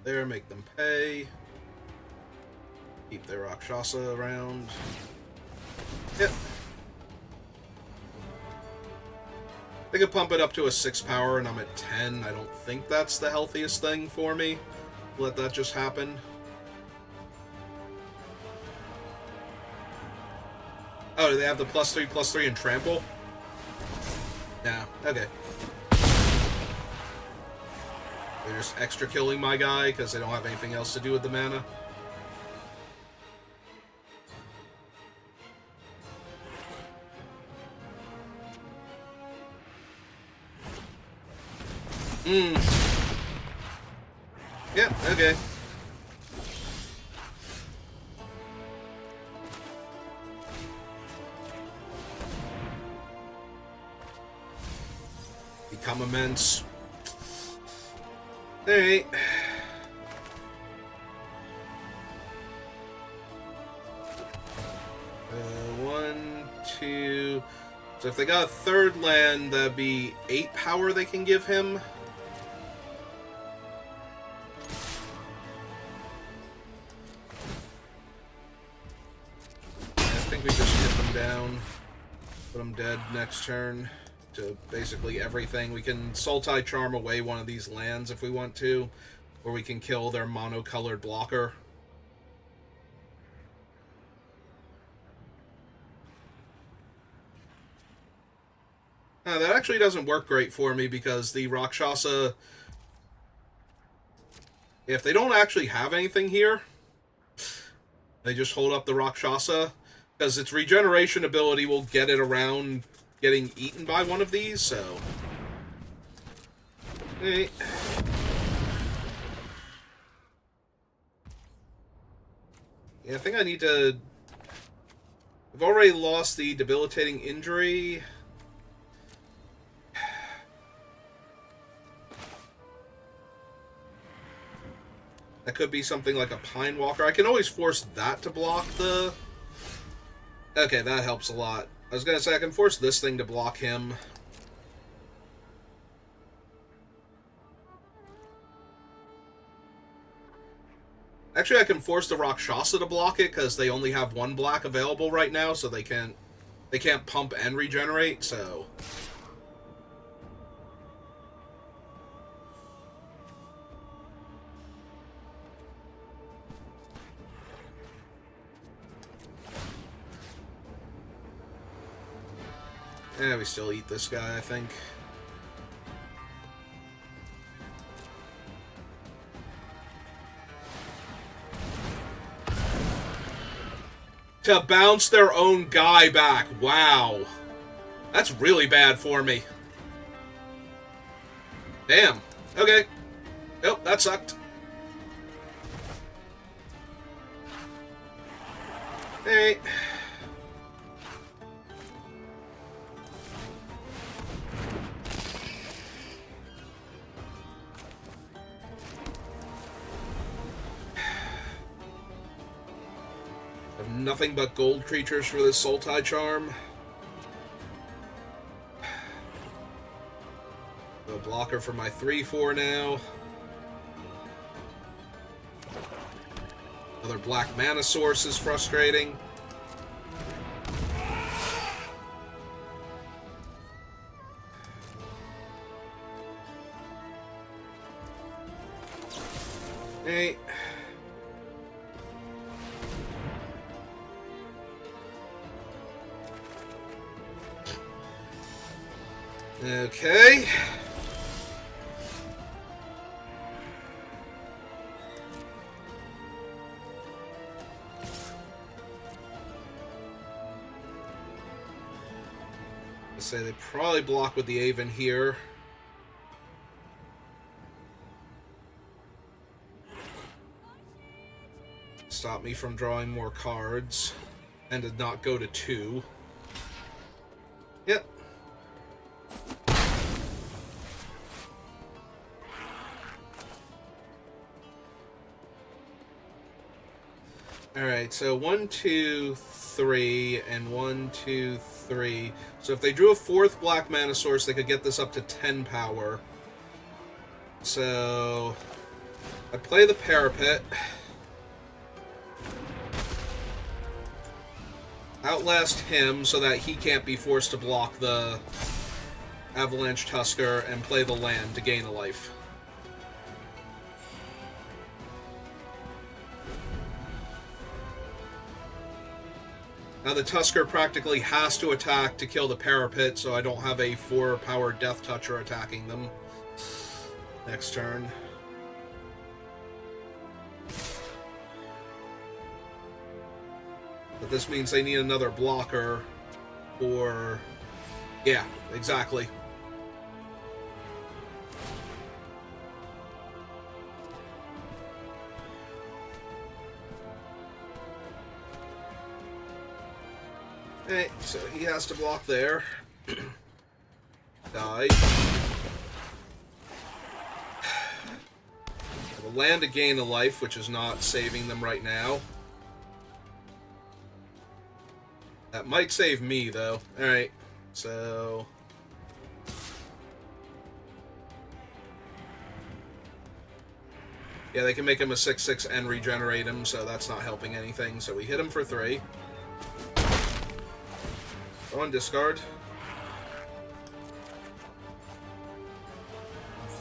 There, make them pay. Keep their Rakshasa around. Yep. They could pump it up to a 6 power and I'm at 10. I don't think that's the healthiest thing for me. Let that just happen. Oh, do they have the +3/+3 and trample? Yeah, okay. They're just extra killing my guy because they don't have anything else to do with the mana. Yep, okay. Become immense. Alright. 1, 2. So if they got a 3rd land, that'd be 8 power they can give him. I think we just hit them down. Put them dead next turn to basically everything. We can Sultai Charm away one of these lands if we want to, or we can kill their monocolored blocker. That actually doesn't work great for me because the Rakshasa, if they don't actually have anything here, they just hold up the Rakshasa, because its regeneration ability will get it around getting eaten by one of these, so... Hey. Yeah, I think I need to... I've already lost the debilitating injury. That could be something like a Pine Walker. I can always force that to block the... Okay, that helps a lot. I was going to say, I can force this thing to block him. Actually, I can force the Rakshasa to block it, because they only have one black available right now, so they can't pump and regenerate, so... Yeah, we still eat this guy, I think. To bounce their own guy back. Wow. That's really bad for me. Damn. Okay. Nope, that sucked. Hey. Nothing but gold creatures for this Sultai Charm. A blocker for my 3/4 now. Another black mana source is frustrating. Hey. Okay. I say they probably block with the Aven here. Stop me from drawing more cards. And to not go to 2. Yep. Alright, so 1, 2, 3, and 1, 2, 3. So if they drew a 4th black mana source, they could get this up to 10 power. So I play the Parapet. Outlast him so that he can't be forced to block the Avalanche Tusker, and play the land to gain a life. Now the Tusker practically has to attack to kill the Parapet, so I don't have a 4-power Death Toucher attacking them next turn. But this means they need another blocker, or... Yeah, exactly. Hey, so he has to block there. Die. We'll land to gain a life, which is not saving them right now. That might save me, though. Alright, so... Yeah, they can make him a 6/6 and regenerate him, so that's not helping anything. So we hit him for 3. Go on, discard.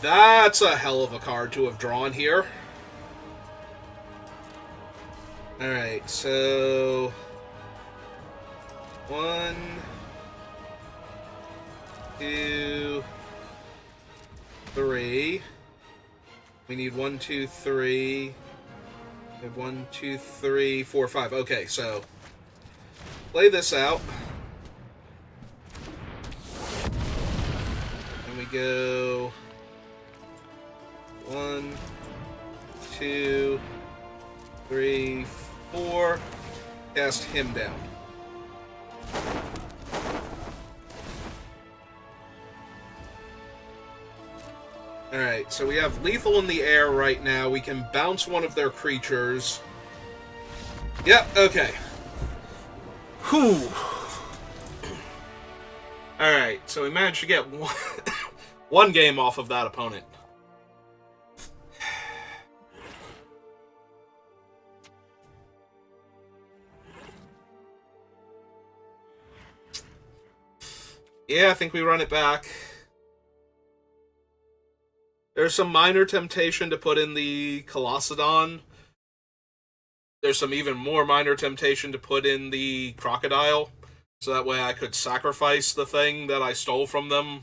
That's a hell of a card to have drawn here. Alright, so... 1, 2, 3. We need 1, 2, 3. We have 1, 2, 3, 4, 5. Okay, so play this out. And we go 1, 2, 3, 4. Cast him down. Alright, so we have lethal in the air right now. We can bounce one of their creatures. Yep, okay. Whew. Alright, so we managed to get one game off of that opponent. Yeah, I think we run it back. There's some minor temptation to put in the Colossadon. There's some even more minor temptation to put in the Crocodile. So that way I could sacrifice the thing that I stole from them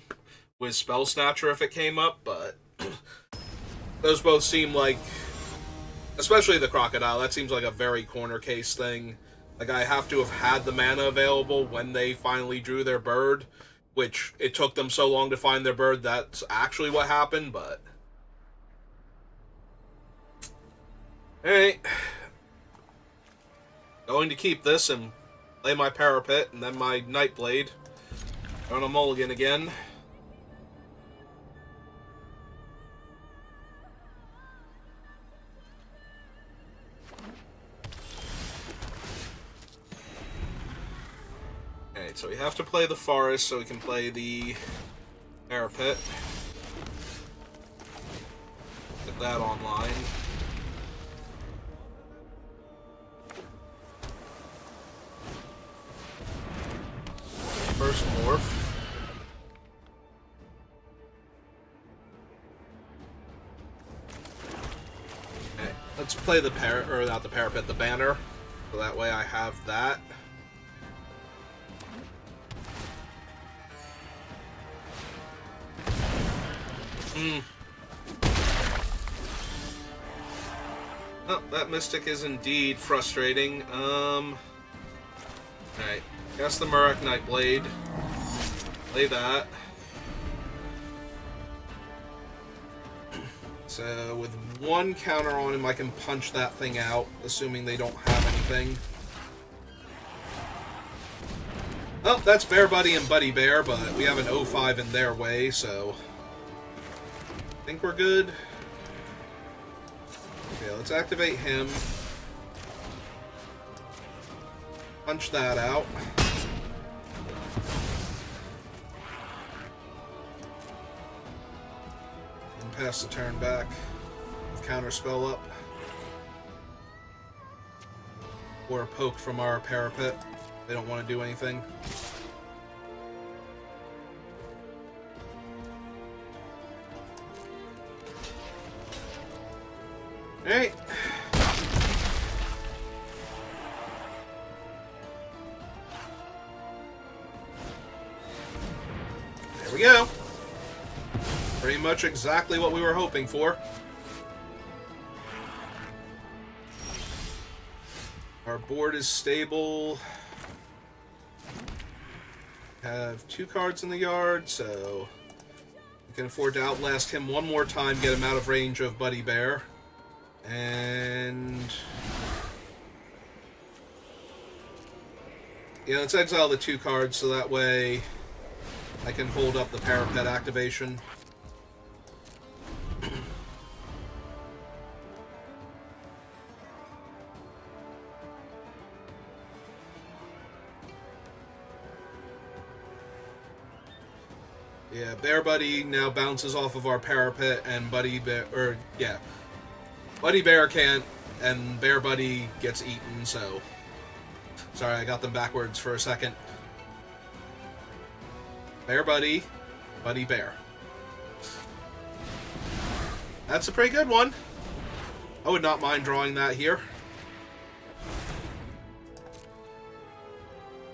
with Spell Snatcher if it came up, but those both seem like, especially the Crocodile, that seems like a very corner case thing. Like, I have to have had the mana available when they finally drew their bird, which it took them so long to find their bird, that's actually what happened, but... Alright. Going to keep this and play my Parapet, and then my Nightblade. On a mulligan again. Alright, so we have to play the Forest so we can play the Parapet. Get that online. First morph. Okay, let's play the not the Parapet, the Banner. So that way I have that. Oh, that Mystic is indeed frustrating. Alright. Guess the Murak Nightblade. Play that. So, with one counter on him, I can punch that thing out, assuming they don't have anything. Oh, that's Bear Buddy and Buddy Bear, but we have an 0-5 in their way, so... I think we're good. Okay, let's activate him. Punch that out. And pass the turn back. With Counterspell up. Or a poke from our Parapet. They don't want to do anything. Alright. There we go. Pretty much exactly what we were hoping for. Our board is stable. Have 2 cards in the yard, so we can afford to outlast him one more time, get him out of range of Buddy Bear. And... yeah, let's exile the 2 cards so that way I can hold up the Parapet activation. Yeah, Bear Buddy now bounces off of our Parapet, and Buddy Bear... or, yeah. Buddy Bear can't, and Bear Buddy gets eaten, so... sorry, I got them backwards for a second. Bear Buddy, Buddy Bear. That's a pretty good one. I would not mind drawing that here.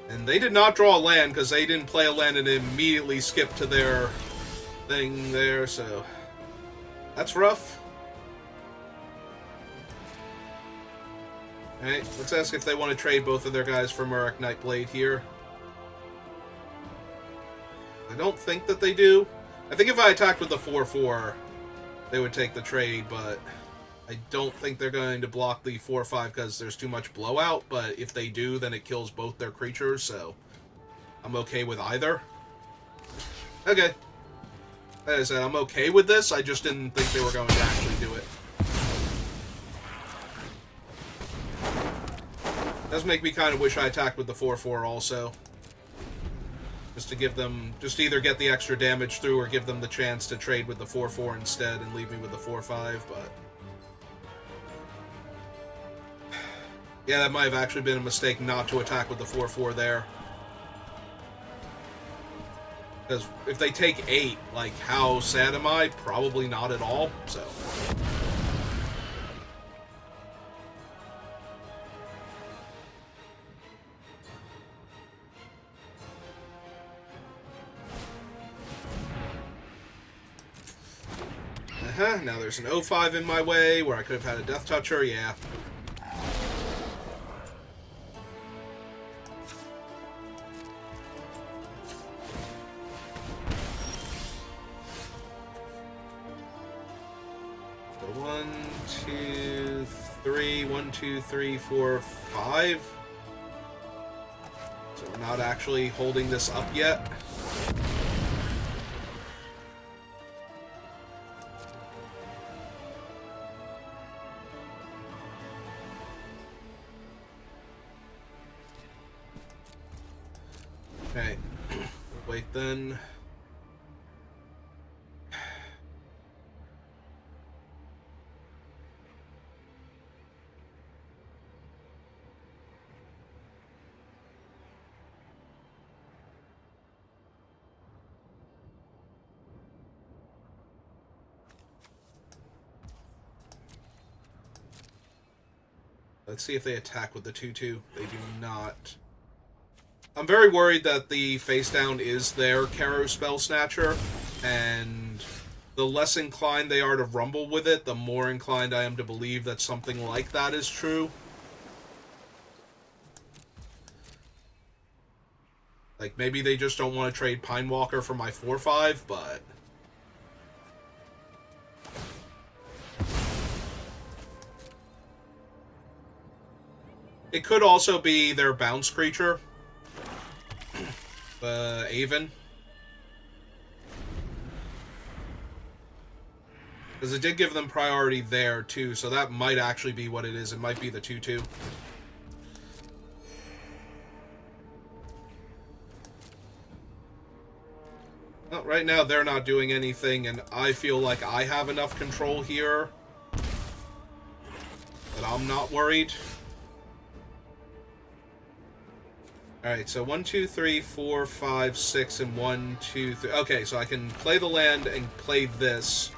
And they did not draw a land, because they didn't play a land and immediately skipped to their thing there, so... that's rough. Alright, let's ask if they want to trade both of their guys for Murak Nightblade here. I don't think that they do. I think if I attacked with the 4-4, they would take the trade, but I don't think they're going to block the 4-5 because there's too much blowout, but if they do, then it kills both their creatures, so I'm okay with either. Okay. As I said, I'm okay with this. I just didn't think they were going to actually do it. Does make me kind of wish I attacked with the 4-4 also. Just to give them... Just to either get the extra damage through or give them the chance to trade with the 4-4 instead and leave me with the 4-5, but... Yeah, that might have actually been a mistake not to attack with the 4-4 there. Because if they take 8, like, how sad am I? Probably not at all, so... Now there's an 0-5 in my way, where I could have had a Death Toucher, yeah. So 1, 2, 3, 1, 2, 3, 4, 5. So we're not actually holding this up yet. Okay, wait then. Let's see if they attack with the 2-2. They do not. I'm very worried that the face down is their Kero Spell Snatcher, and the less inclined they are to rumble with it, the more inclined I am to believe that something like that is true. Like, maybe they just don't want to trade Pine Walker for my 4-5, but... It could also be their bounce creature. Avon. Because it did give them priority there, too, so that might actually be what it is. It might be the 2-2. Well, right now, they're not doing anything, and I feel like I have enough control here that I'm not worried. Alright, so 1, 2, 3, 4, 5, 6, and 1, 2, 3... Okay, so I can play the land and play this.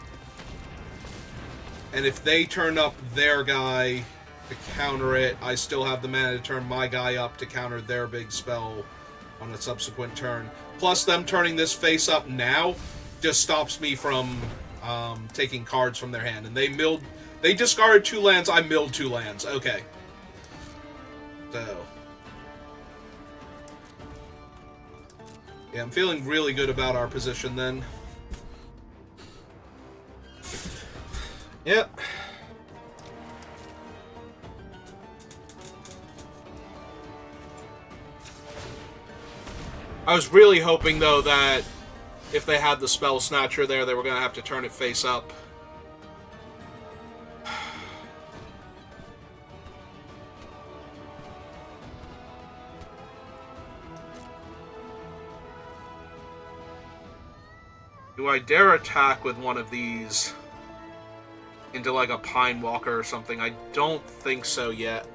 And if they turn up their guy to counter it, I still have the mana to turn my guy up to counter their big spell on a subsequent turn. Plus, them turning this face up now just stops me from taking cards from their hand. And they discarded 2 lands, I milled 2 lands. Okay. So... Yeah, I'm feeling really good about our position then. Yep. I was really hoping, though, that if they had the Spell Snatcher there, they were going to have to turn it face up. Do I dare attack with one of these into, like, a Pine Walker or something? I don't think so yet.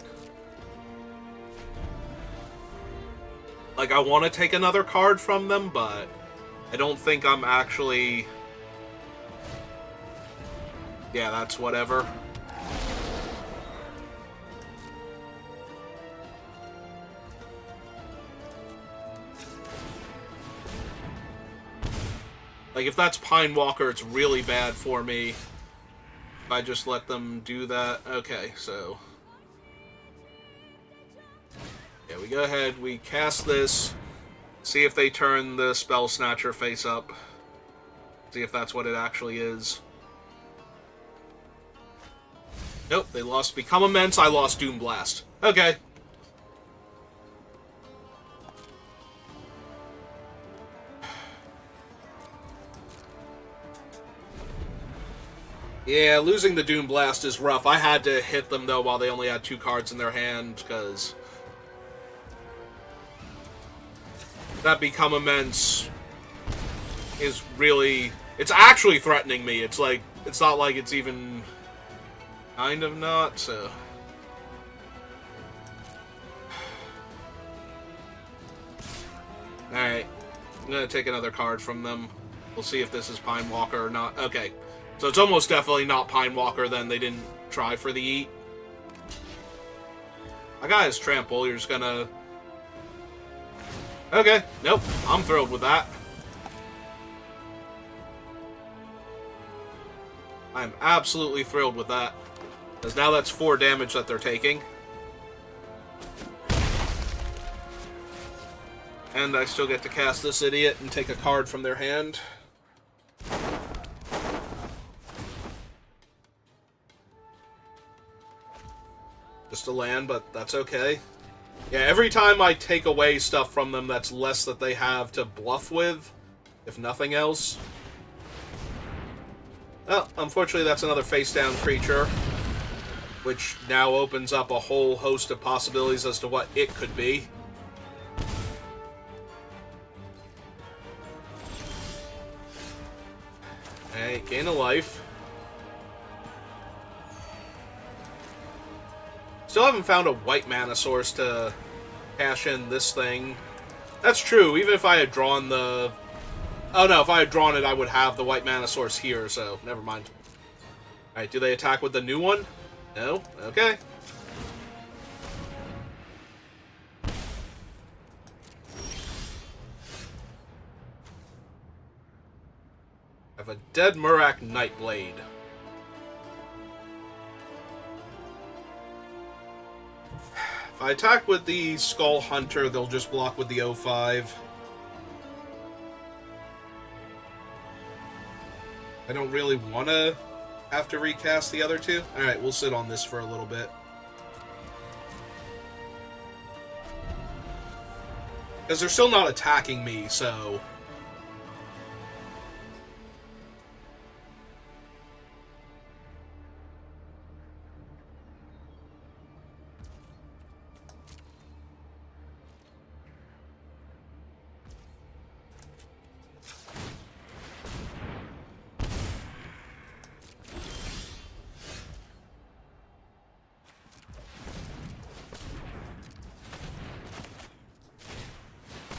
Like, I want to take another card from them, but I don't think I'm actually... Yeah, that's whatever. Like, if that's Pine Walker, it's really bad for me. If I just let them do that. Okay, so... Yeah, we go ahead, we cast this. See if they turn the Spell Snatcher face up. See if that's what it actually is. Nope, they lost Become Immense, I lost Doom Blast. Okay. Yeah, losing the Doom Blast is rough. I had to hit them, though, while they only had 2 cards in their hand, because that Become Immense is really... It's actually threatening me. It's like... It's not like it's even... Kind of not, so... Alright. I'm gonna take another card from them. We'll see if this is Pine Walker or not. Okay. So it's almost definitely not Pine Walker, then they didn't try for the eat. I got his trample, you're just gonna... Okay, nope, I'm thrilled with that. I'm absolutely thrilled with that. Because now that's 4 damage that they're taking. And I still get to cast this idiot and take a card from their hand. Just a land, but that's okay. Yeah, every time I take away stuff from them that's less that they have to bluff with, if nothing else. Well, unfortunately that's another face-down creature, which now opens up a whole host of possibilities as to what it could be. Hey, gain a life. Still haven't found a white mana source to cash in this thing. That's true, even if I had drawn the... Oh no, if I had drawn it, I would have the white mana source here, so never mind. Alright, do they attack with the new one? No? Okay. I have a Dead Murak Nightblade. If I attack with the Skull Hunter, they'll just block with the 0-5. I don't really want to have to recast the other 2. Alright, we'll sit on this for a little bit. Because they're still not attacking me, so...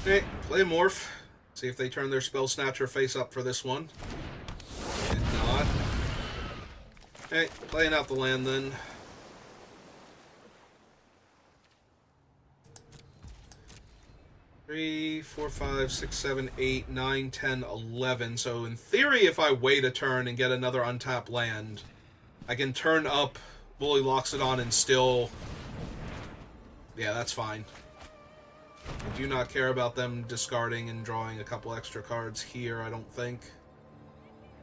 Okay, play Morph. See if they turn their Spell Snatcher face up for this one. Did not. Okay, playing out the land then. Three, 4, 5, 6, 7, 8, 9, 10, 11. So in theory, if I wait a turn and get another untapped land, I can turn up Bully Loxodon and still... Yeah, that's fine. I do not care about them discarding and drawing a couple extra cards here, I don't think.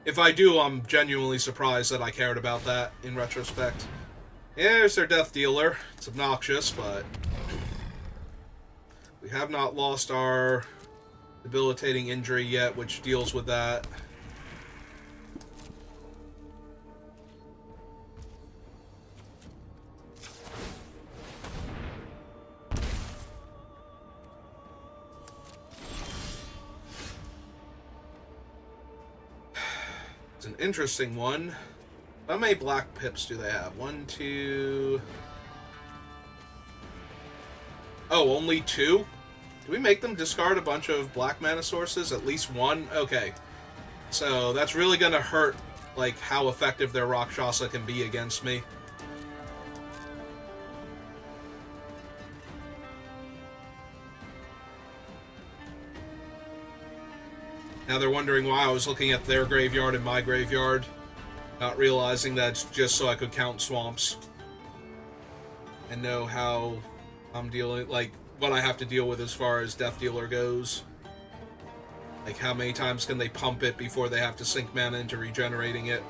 If I do, I'm genuinely surprised that I cared about that in retrospect. Yeah, there's their Death Dealer. It's obnoxious, but... We have not lost our debilitating injury yet, which deals with that. It's an interesting one. How many black pips do they have? 1, 2... Oh, only 2? Do we make them discard a bunch of black mana sources? At least 1? Okay. So that's really gonna hurt, like, how effective their Rakshasa can be against me. Now they're wondering why I was looking at their graveyard and my graveyard, not realizing that it's just so I could count swamps and know how I'm dealing, like, what I have to deal with as far as Death Dealer goes. Like, how many times can they pump it before they have to sink mana into regenerating it?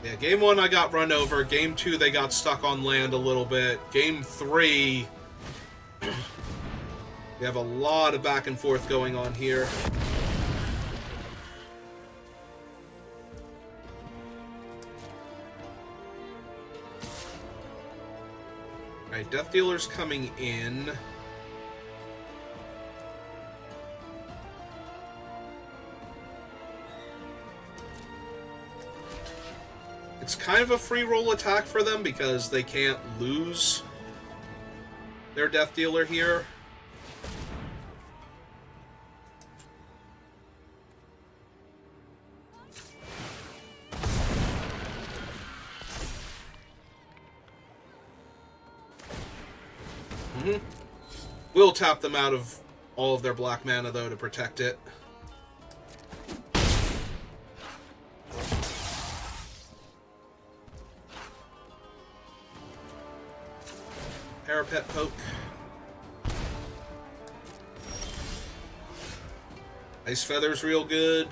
Yeah, game 1 I got run over. Game 2 they got stuck on land a little bit. Game 3... we have a lot of back and forth going on here. Alright, Death Dealer's coming in. It's kind of a free roll attack for them because they can't lose their Death Dealer here. We'll tap them out of all of their black mana, though, to protect it. Parapet Poke. Ice Feather's real good.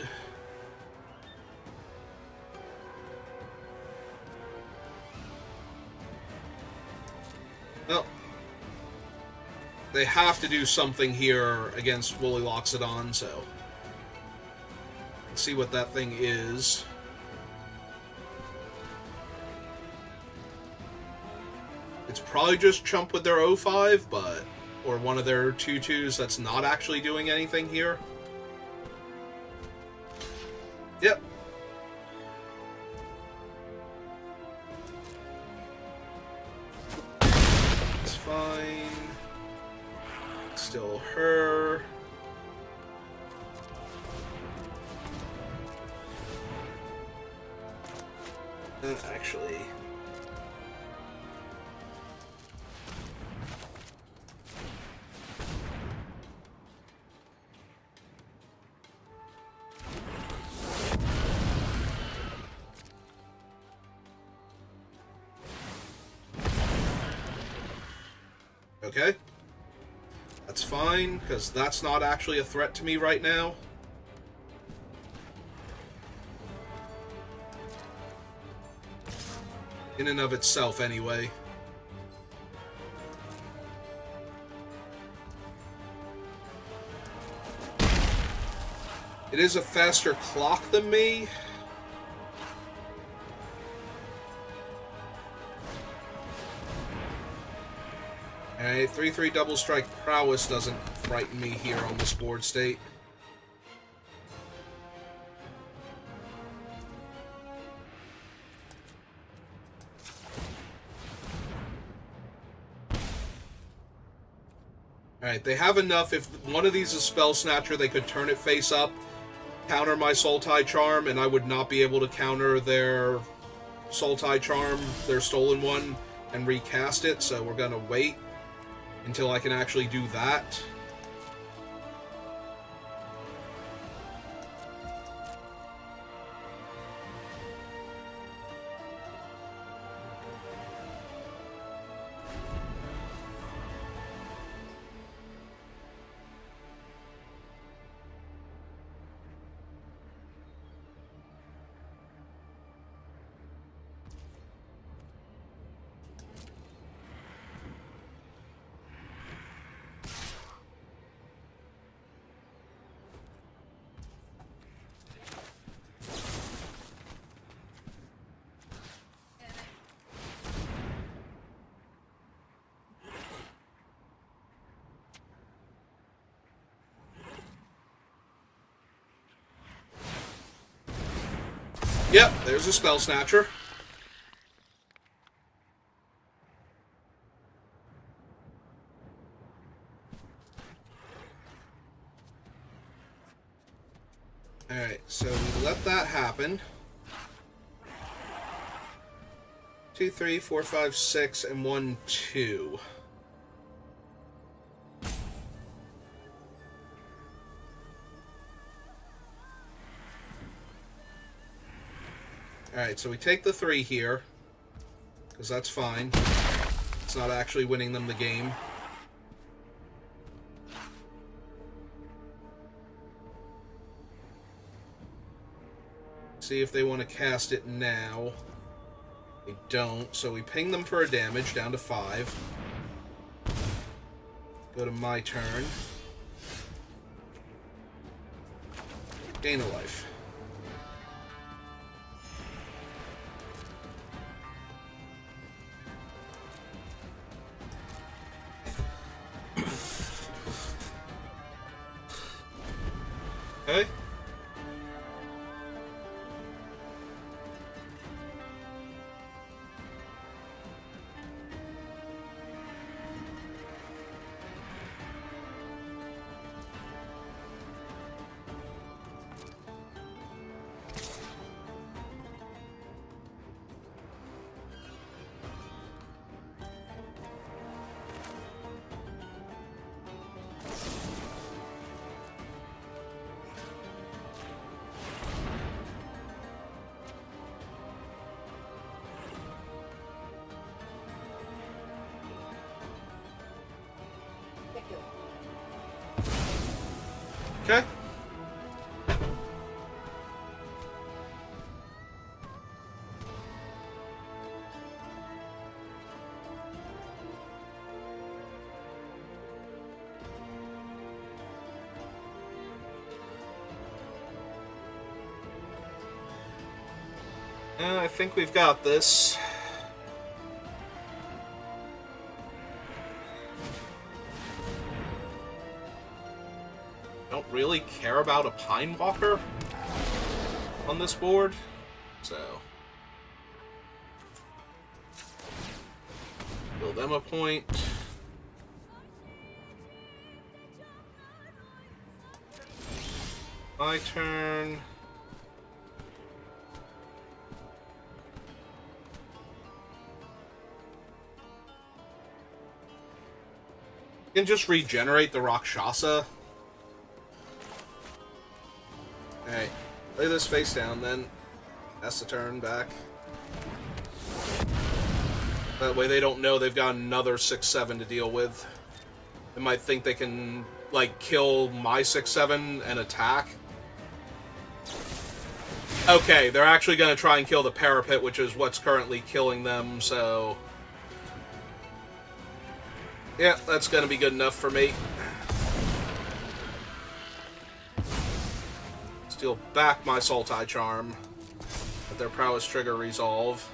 Well, they have to do something here against Woolly Loxodon, so let's see what that thing is. It's probably just Chump with their 0-5, but... or one of their 2-2s that's not actually doing anything here. Yep. It's fine. Still her. Actually... okay. That's fine, because that's not actually a threat to me right now. In and of itself, anyway. It is a faster clock than me. Alright, 3/3 double strike prowess doesn't frighten me here on this board state. Alright, they have enough. If one of these is Spell Snatcher, they could turn it face up, counter my Sultai Charm, and I would not be able to counter their Sultai Charm, their stolen one, and recast it, so we're gonna wait until I can actually do that. Yep, there's a Spell Snatcher. Alright, so we let that happen. 2, 3, 4, 5, 6, and 1, 2. Alright, so we take the 3 here, because that's fine. It's not actually winning them the game. See if they want to cast it now. don't, so we ping them for a damage down to 5. Go to my turn. Gain a life. Okay. Okay. I think we've got this. Don't really care about a Pine Walker on this board, so build them a point. My turn. You can just regenerate the Rakshasa. Alright, lay this face down then. That's the turn back. That way they don't know they've got another 6-7 to deal with. They might think they can, like, kill my 6-7 and attack. Okay, they're actually going to try and kill the parapet, which is what's currently killing them, so... yeah, that's going to be good enough for me. Steal back my Sultai Charm. Let their prowess trigger resolve.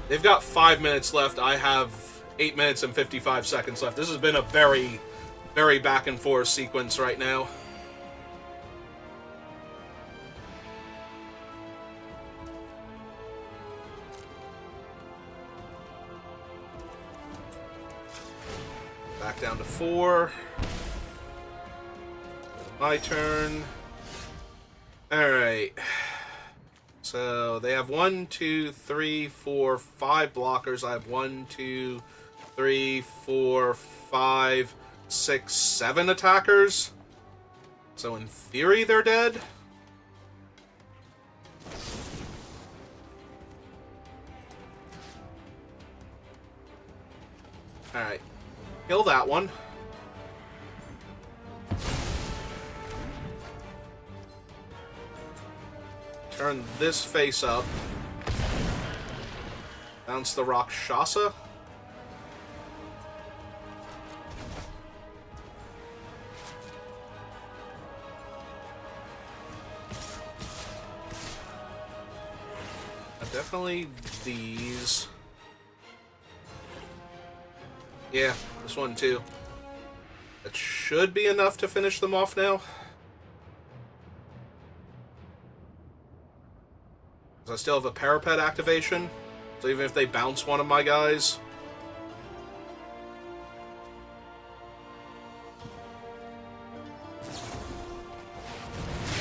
They've got 5 minutes left. I have 8 minutes and 55 seconds left. This has been a very, very back and forth sequence right now. Back down to 4. My turn. Alright. So they have 1, 2, 3, 4, 5 blockers. I have 1, 2, 3, 4, 5, 6, 7 attackers. So in theory, they're dead. Alright. Kill that one. Turn this face up. Bounce the Rakshasa. Definitely these. Yeah, this one too. That should be enough to finish them off now. I still have a parapet activation, so even if they bounce one of my guys...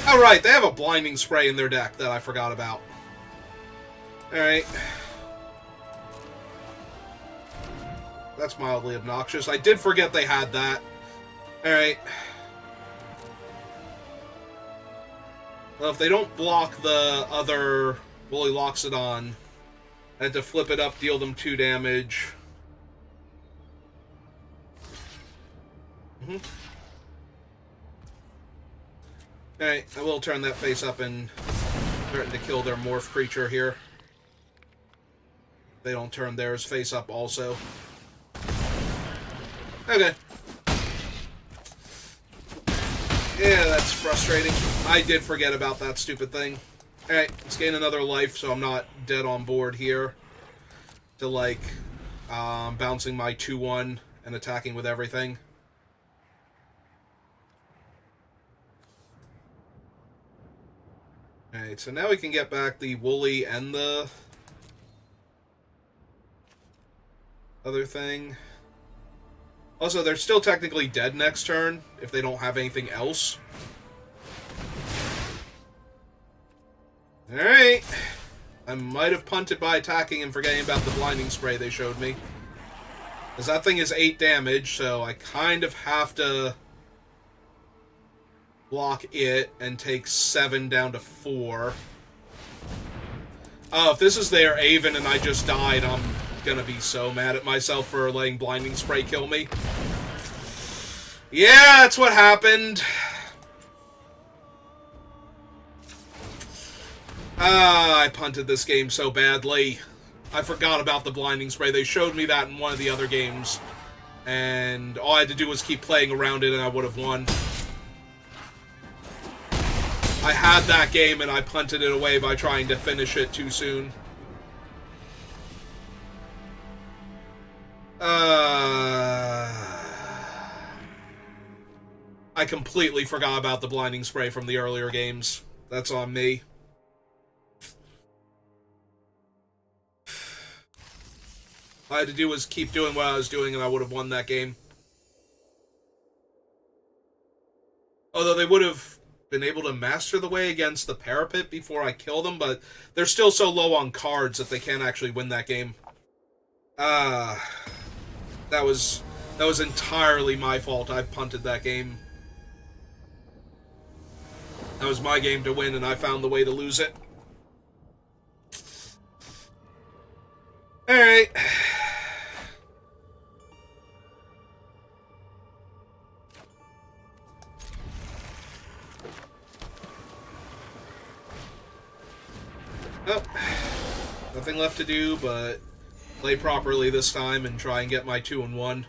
Alright, they have a blinding spray in their deck that I forgot about. Alright. That's mildly obnoxious. I did forget they had that. Alright. Well, if they don't block the other Woolly Loxodon, I had to flip it up, deal them 2 damage. Alright, I will turn that face up and threaten to kill their morph creature here. They don't turn theirs face up also. Okay. Yeah, that's frustrating. I did forget about that stupid thing. Alright, let's gain another life so I'm not dead on board here. To, like, bouncing my 2-1 and attacking with everything. Alright, so now we can get back the Woolly and the other thing. Also, they're still technically dead next turn if they don't have anything else. Alright. I might have punted by attacking and forgetting about the blinding spray they showed me. Because that thing is 8 damage, so I kind of have to block it and take 7 down to 4. Oh, if this is their Aven and I just died, I'm gonna be so mad at myself for letting blinding spray kill me. Yeah, that's what happened. I punted this game so badly. I forgot about the blinding spray. They showed me that in one of the other games. And all I had to do was keep playing around it and I would have won. I had that game and I punted it away by trying to finish it too soon. I completely forgot about the blinding spray from the earlier games. That's on me. All I had to do was keep doing what I was doing and I would have won that game. Although they would have been able to master the way against the parapet before I kill them, but they're still so low on cards that they can't actually win that game. That was entirely my fault. I punted that game. That was my game to win, and I found the way to lose it. Alright. Oh, nothing left to do but play properly this time and try and get my 2-1.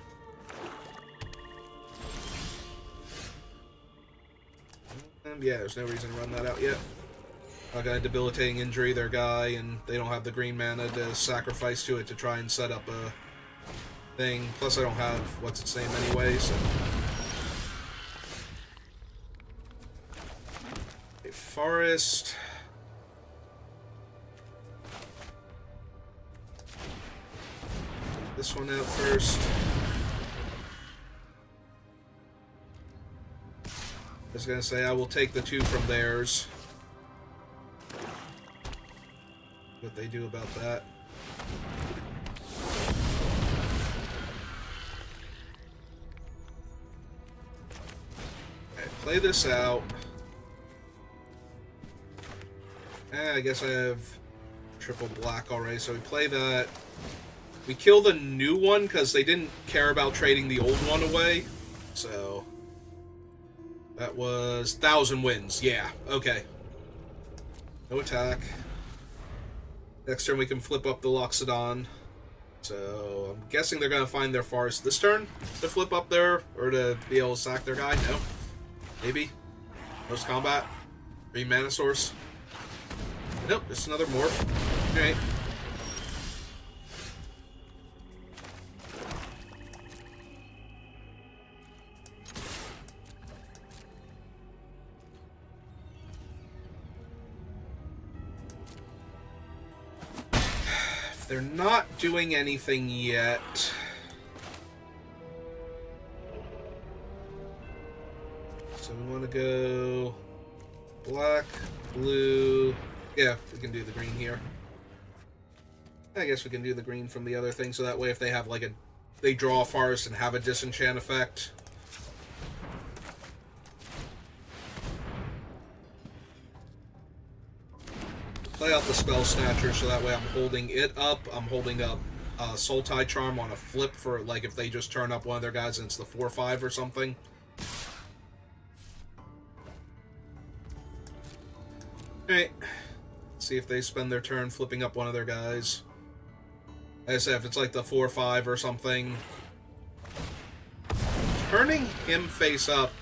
Yeah, there's no reason to run that out yet. I got a debilitating injury, their guy, and they don't have the green mana to sacrifice to it to try and set up a thing. Plus, I don't have what's its name anyway, so. A forest. This one out first. I was gonna say I will take the 2 from theirs. What they do about that. Okay, play this out. I guess I have triple black already, so we play that. We kill the new one because they didn't care about trading the old one away. So that was 1,000 wins. Yeah, okay. No attack. Next turn we can flip up the Loxodon. So I'm guessing they're going to find their forest this turn to flip up there, or to be able to sack their guy. No? Maybe? Post combat? Green mana source? Nope, just another morph. Alright. They're not doing anything yet. So we want to go black, blue. Yeah, we can do the green here. I guess we can do the green from the other thing, so that way if they have like they draw a forest and have a disenchant effect. Play out the Spell Snatcher, so that way I'm holding it up. I'm holding up Sultai Charm on a flip for, like, if they just turn up one of their guys and it's the 4/5 or something. Alright. See if they spend their turn flipping up one of their guys. As if it's like the 4-5 or something. Turning him face up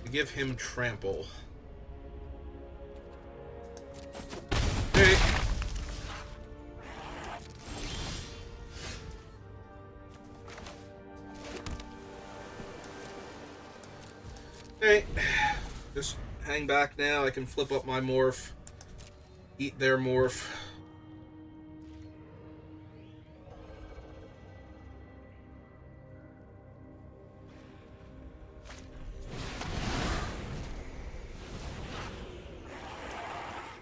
to give him trample. Okay. Okay. Just hang back now. I can flip up my morph. Eat their morph.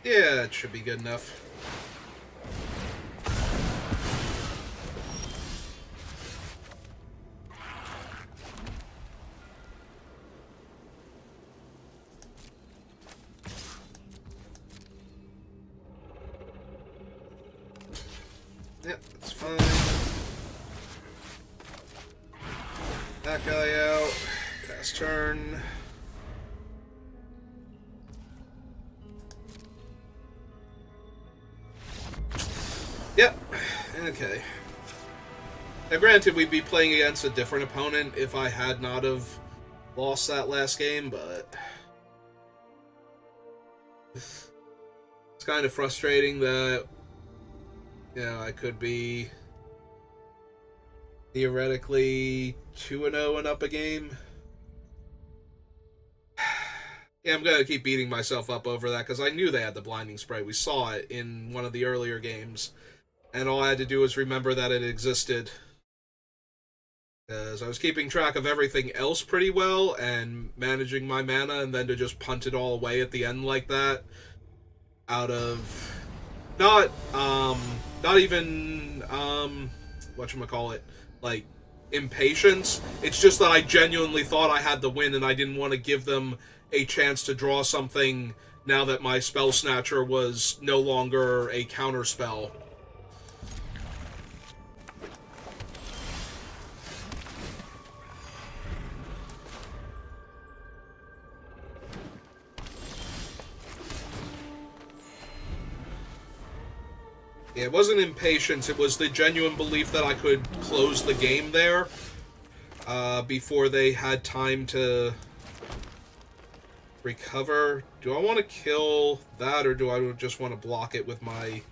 Yeah, it should be good enough. Yep, that's fine. That guy out. Pass turn. Yep. Okay. Now, granted, we'd be playing against a different opponent if I had not have lost that last game, but it's kind of frustrating that, you know, I could be theoretically 2-0 and up a game. Yeah, I'm gonna keep beating myself up over that because I knew they had the blinding spray. We saw it in one of the earlier games, and all I had to do was remember that it existed. Because I was keeping track of everything else pretty well and managing my mana, and then to just punt it all away at the end like that, out of not even whatchamacallit, like impatience. It's just that I genuinely thought I had the win, and I didn't want to give them a chance to draw something now that my Spell Snatcher was no longer a counter spell. Yeah, it wasn't impatience, it was the genuine belief that I could close the game there before they had time to recover. Do I want to kill that, or do I just want to block it with my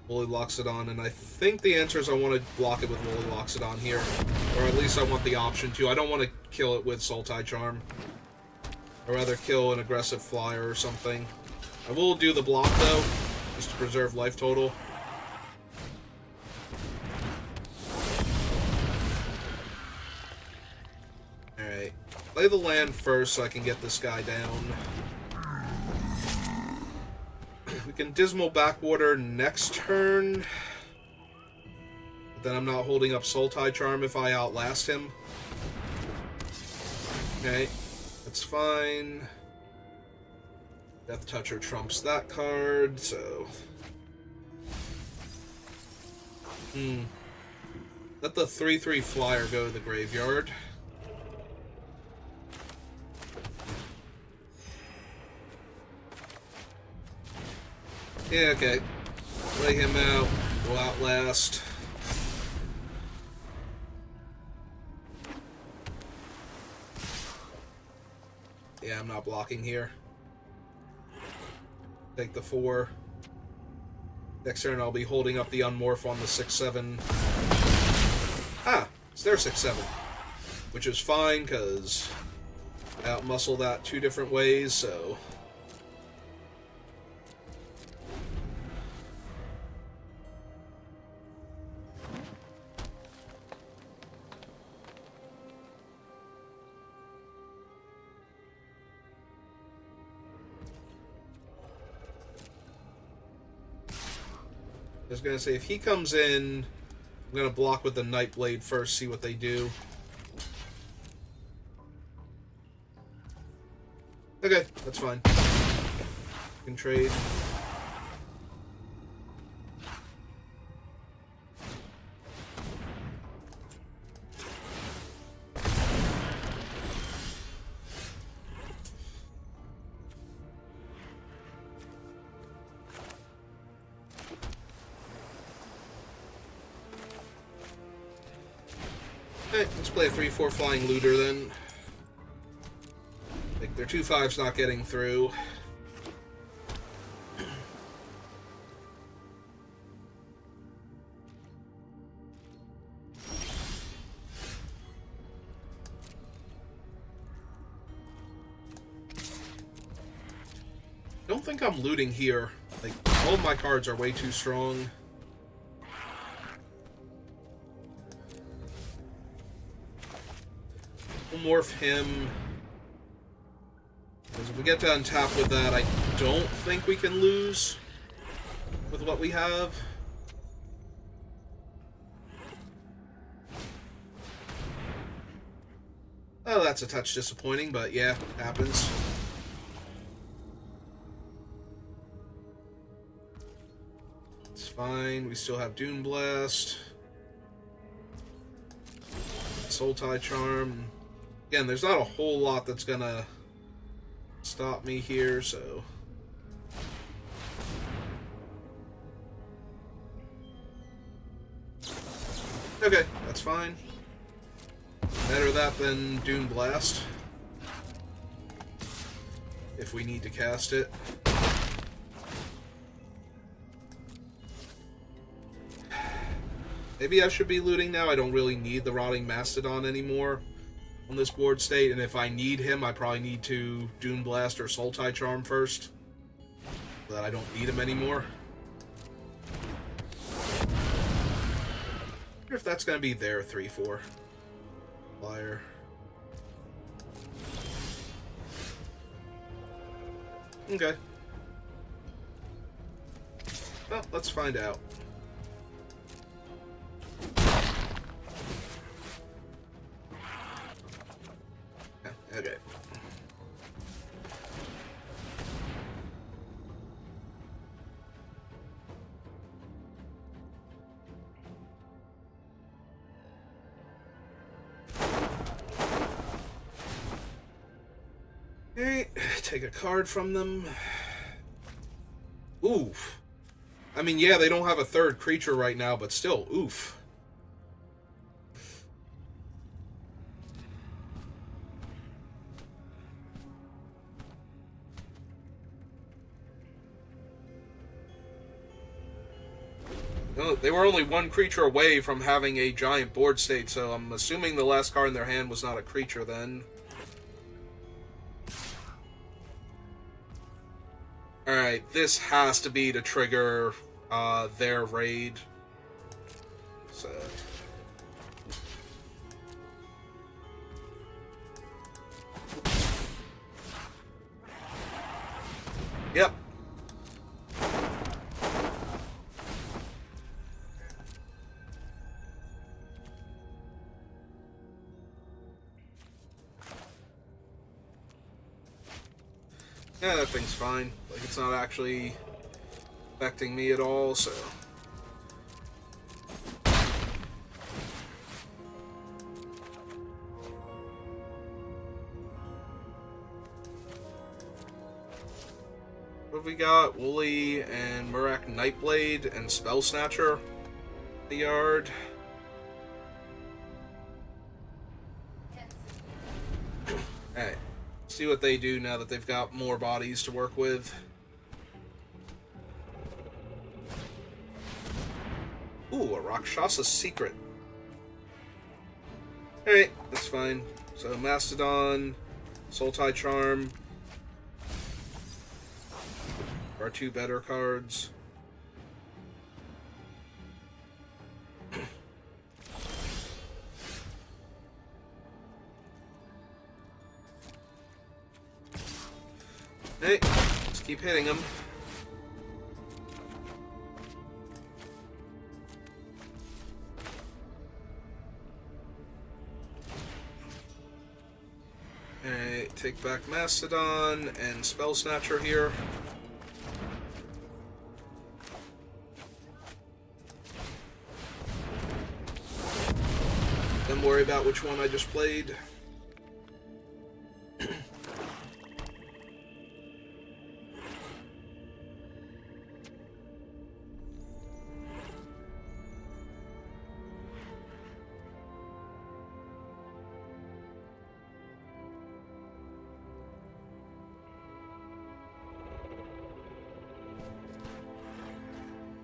Woolly Loxodon? And I think the answer is I want to block it with Woolly Loxodon here. Or at least I want the option to. I don't want to kill it with Sultai Charm. I'd rather kill an aggressive flyer or something. I will do the block, though, just to preserve life total. Alright. Play the land first so I can get this guy down. We can Dismal Backwater next turn. But then I'm not holding up Sultai Charm if I outlast him. Okay. That's fine. Death Toucher trumps that card, so... Let the 3/3 flyer go to the graveyard. Yeah, okay. Lay him out. Go outlast. Yeah, I'm not blocking here. Take the 4. Next turn I'll be holding up the Unmorph on the 6/7. Ah, it's their 6/7. Which is fine, because I outmuscle that 2 different ways, so... I was going to say, if he comes in, I'm going to block with the Nightblade first, see what they do. Okay, that's fine. You can trade. Alright, let's play a 3-4 flying looter then. Like, their 2-5's not getting through. Don't think I'm looting here. Like, all of my cards are way too strong. We'll morph him. Because if we get to untap with that, I don't think we can lose with what we have. Oh, that's a touch disappointing, but yeah, happens. It's fine. We still have Dune Blast. Soul Tie Charm. Again, there's not a whole lot that's gonna stop me here, so... Okay, that's fine. Better that than Dune Blast. If we need to cast it. Maybe I should be looting now. I don't really need the Rotting Mastodon anymore on this board state, and if I need him, I probably need to Dune Blast or Soul Tie Charm first, so that I don't need him anymore. I wonder if that's going to be their 3-4 flyer. Okay. Well, let's find out. Okay. Alright, take a card from them. Oof. I mean, yeah, they don't have a third creature right now, but still, oof. No, they were only one creature away from having a giant board state, so I'm assuming the last card in their hand was not a creature then. Alright, this has to be to trigger their raid. So... Yep. Yeah, that thing's fine. Like, it's not actually affecting me at all, so... What have we got? Wooly and Murak Nightblade and Spell Snatcher. The yard. Alright. See what they do now that they've got more bodies to work with. Ooh, a Rakshasa Secret. Alright, that's fine. So, Mastodon, Soul Tie Charm. Our two better cards. Hey, let's keep hitting them. Alright, take back Mastodon and Spell Snatcher here. Don't worry about which one I just played.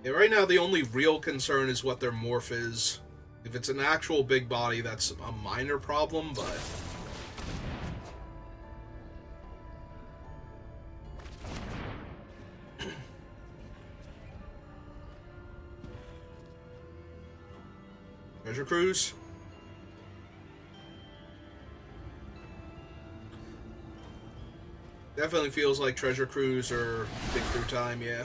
Yeah, right now the only real concern is what their morph is. If it's an actual big body, that's a minor problem, but... Treasure Cruise? Definitely feels like Treasure Cruise or Big Through Time, yeah.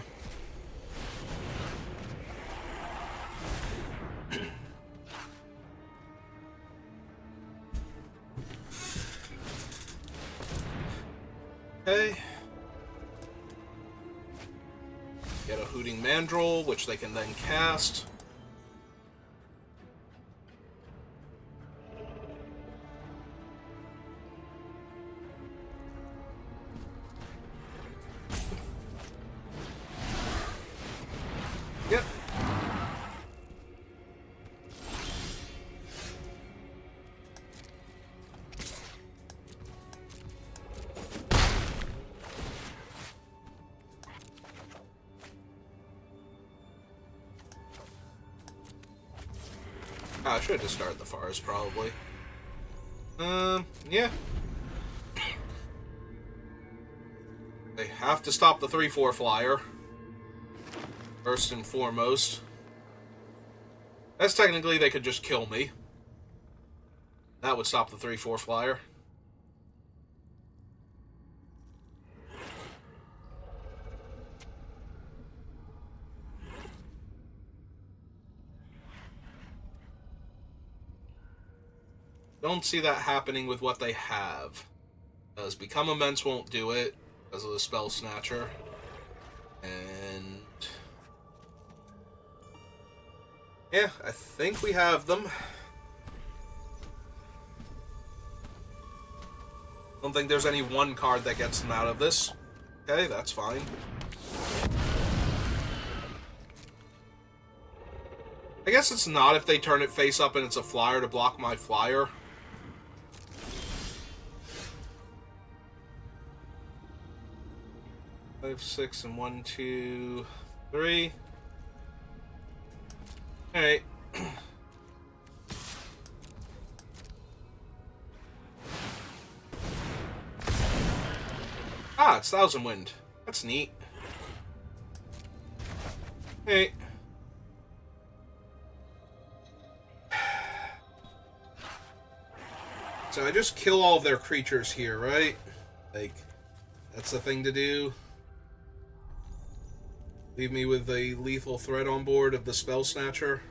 Okay. Get a Hooting Mandrill, which they can then cast. Yep. I should have discarded the forest, probably. Yeah. They have to stop the 3/4 flyer. First and foremost. That's technically they could just kill me. That would stop the 3/4 flyer. Don't see that happening with what they have. Because Become Immense won't do it because of the Spell Snatcher. And... yeah, I think we have them. Don't think there's any one card that gets them out of this. Okay, that's fine. I guess it's not if they turn it face up and it's a flyer to block my flyer. 5, 6, and 1, 2, 3. Alright. Ah, it's Thousand Wind. That's neat. Hey. So I just kill all of their creatures here, right? Like, that's the thing to do. Leave me with a lethal threat on board of the Spell Snatcher.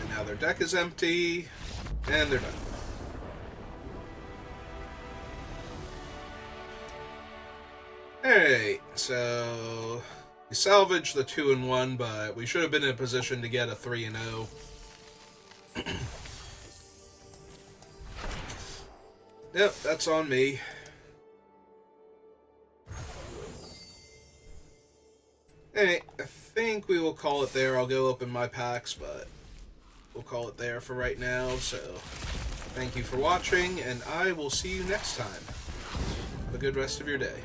And now their deck is empty, and they're done. Alright, so we salvaged the 2-1, but we should have been in a position to get a 3-0. Yep, that's on me. Alright, I think we will call it there. I'll go open my packs, but we'll call it there for right now. So, thank you for watching, and I will see you next time. Have a good rest of your day.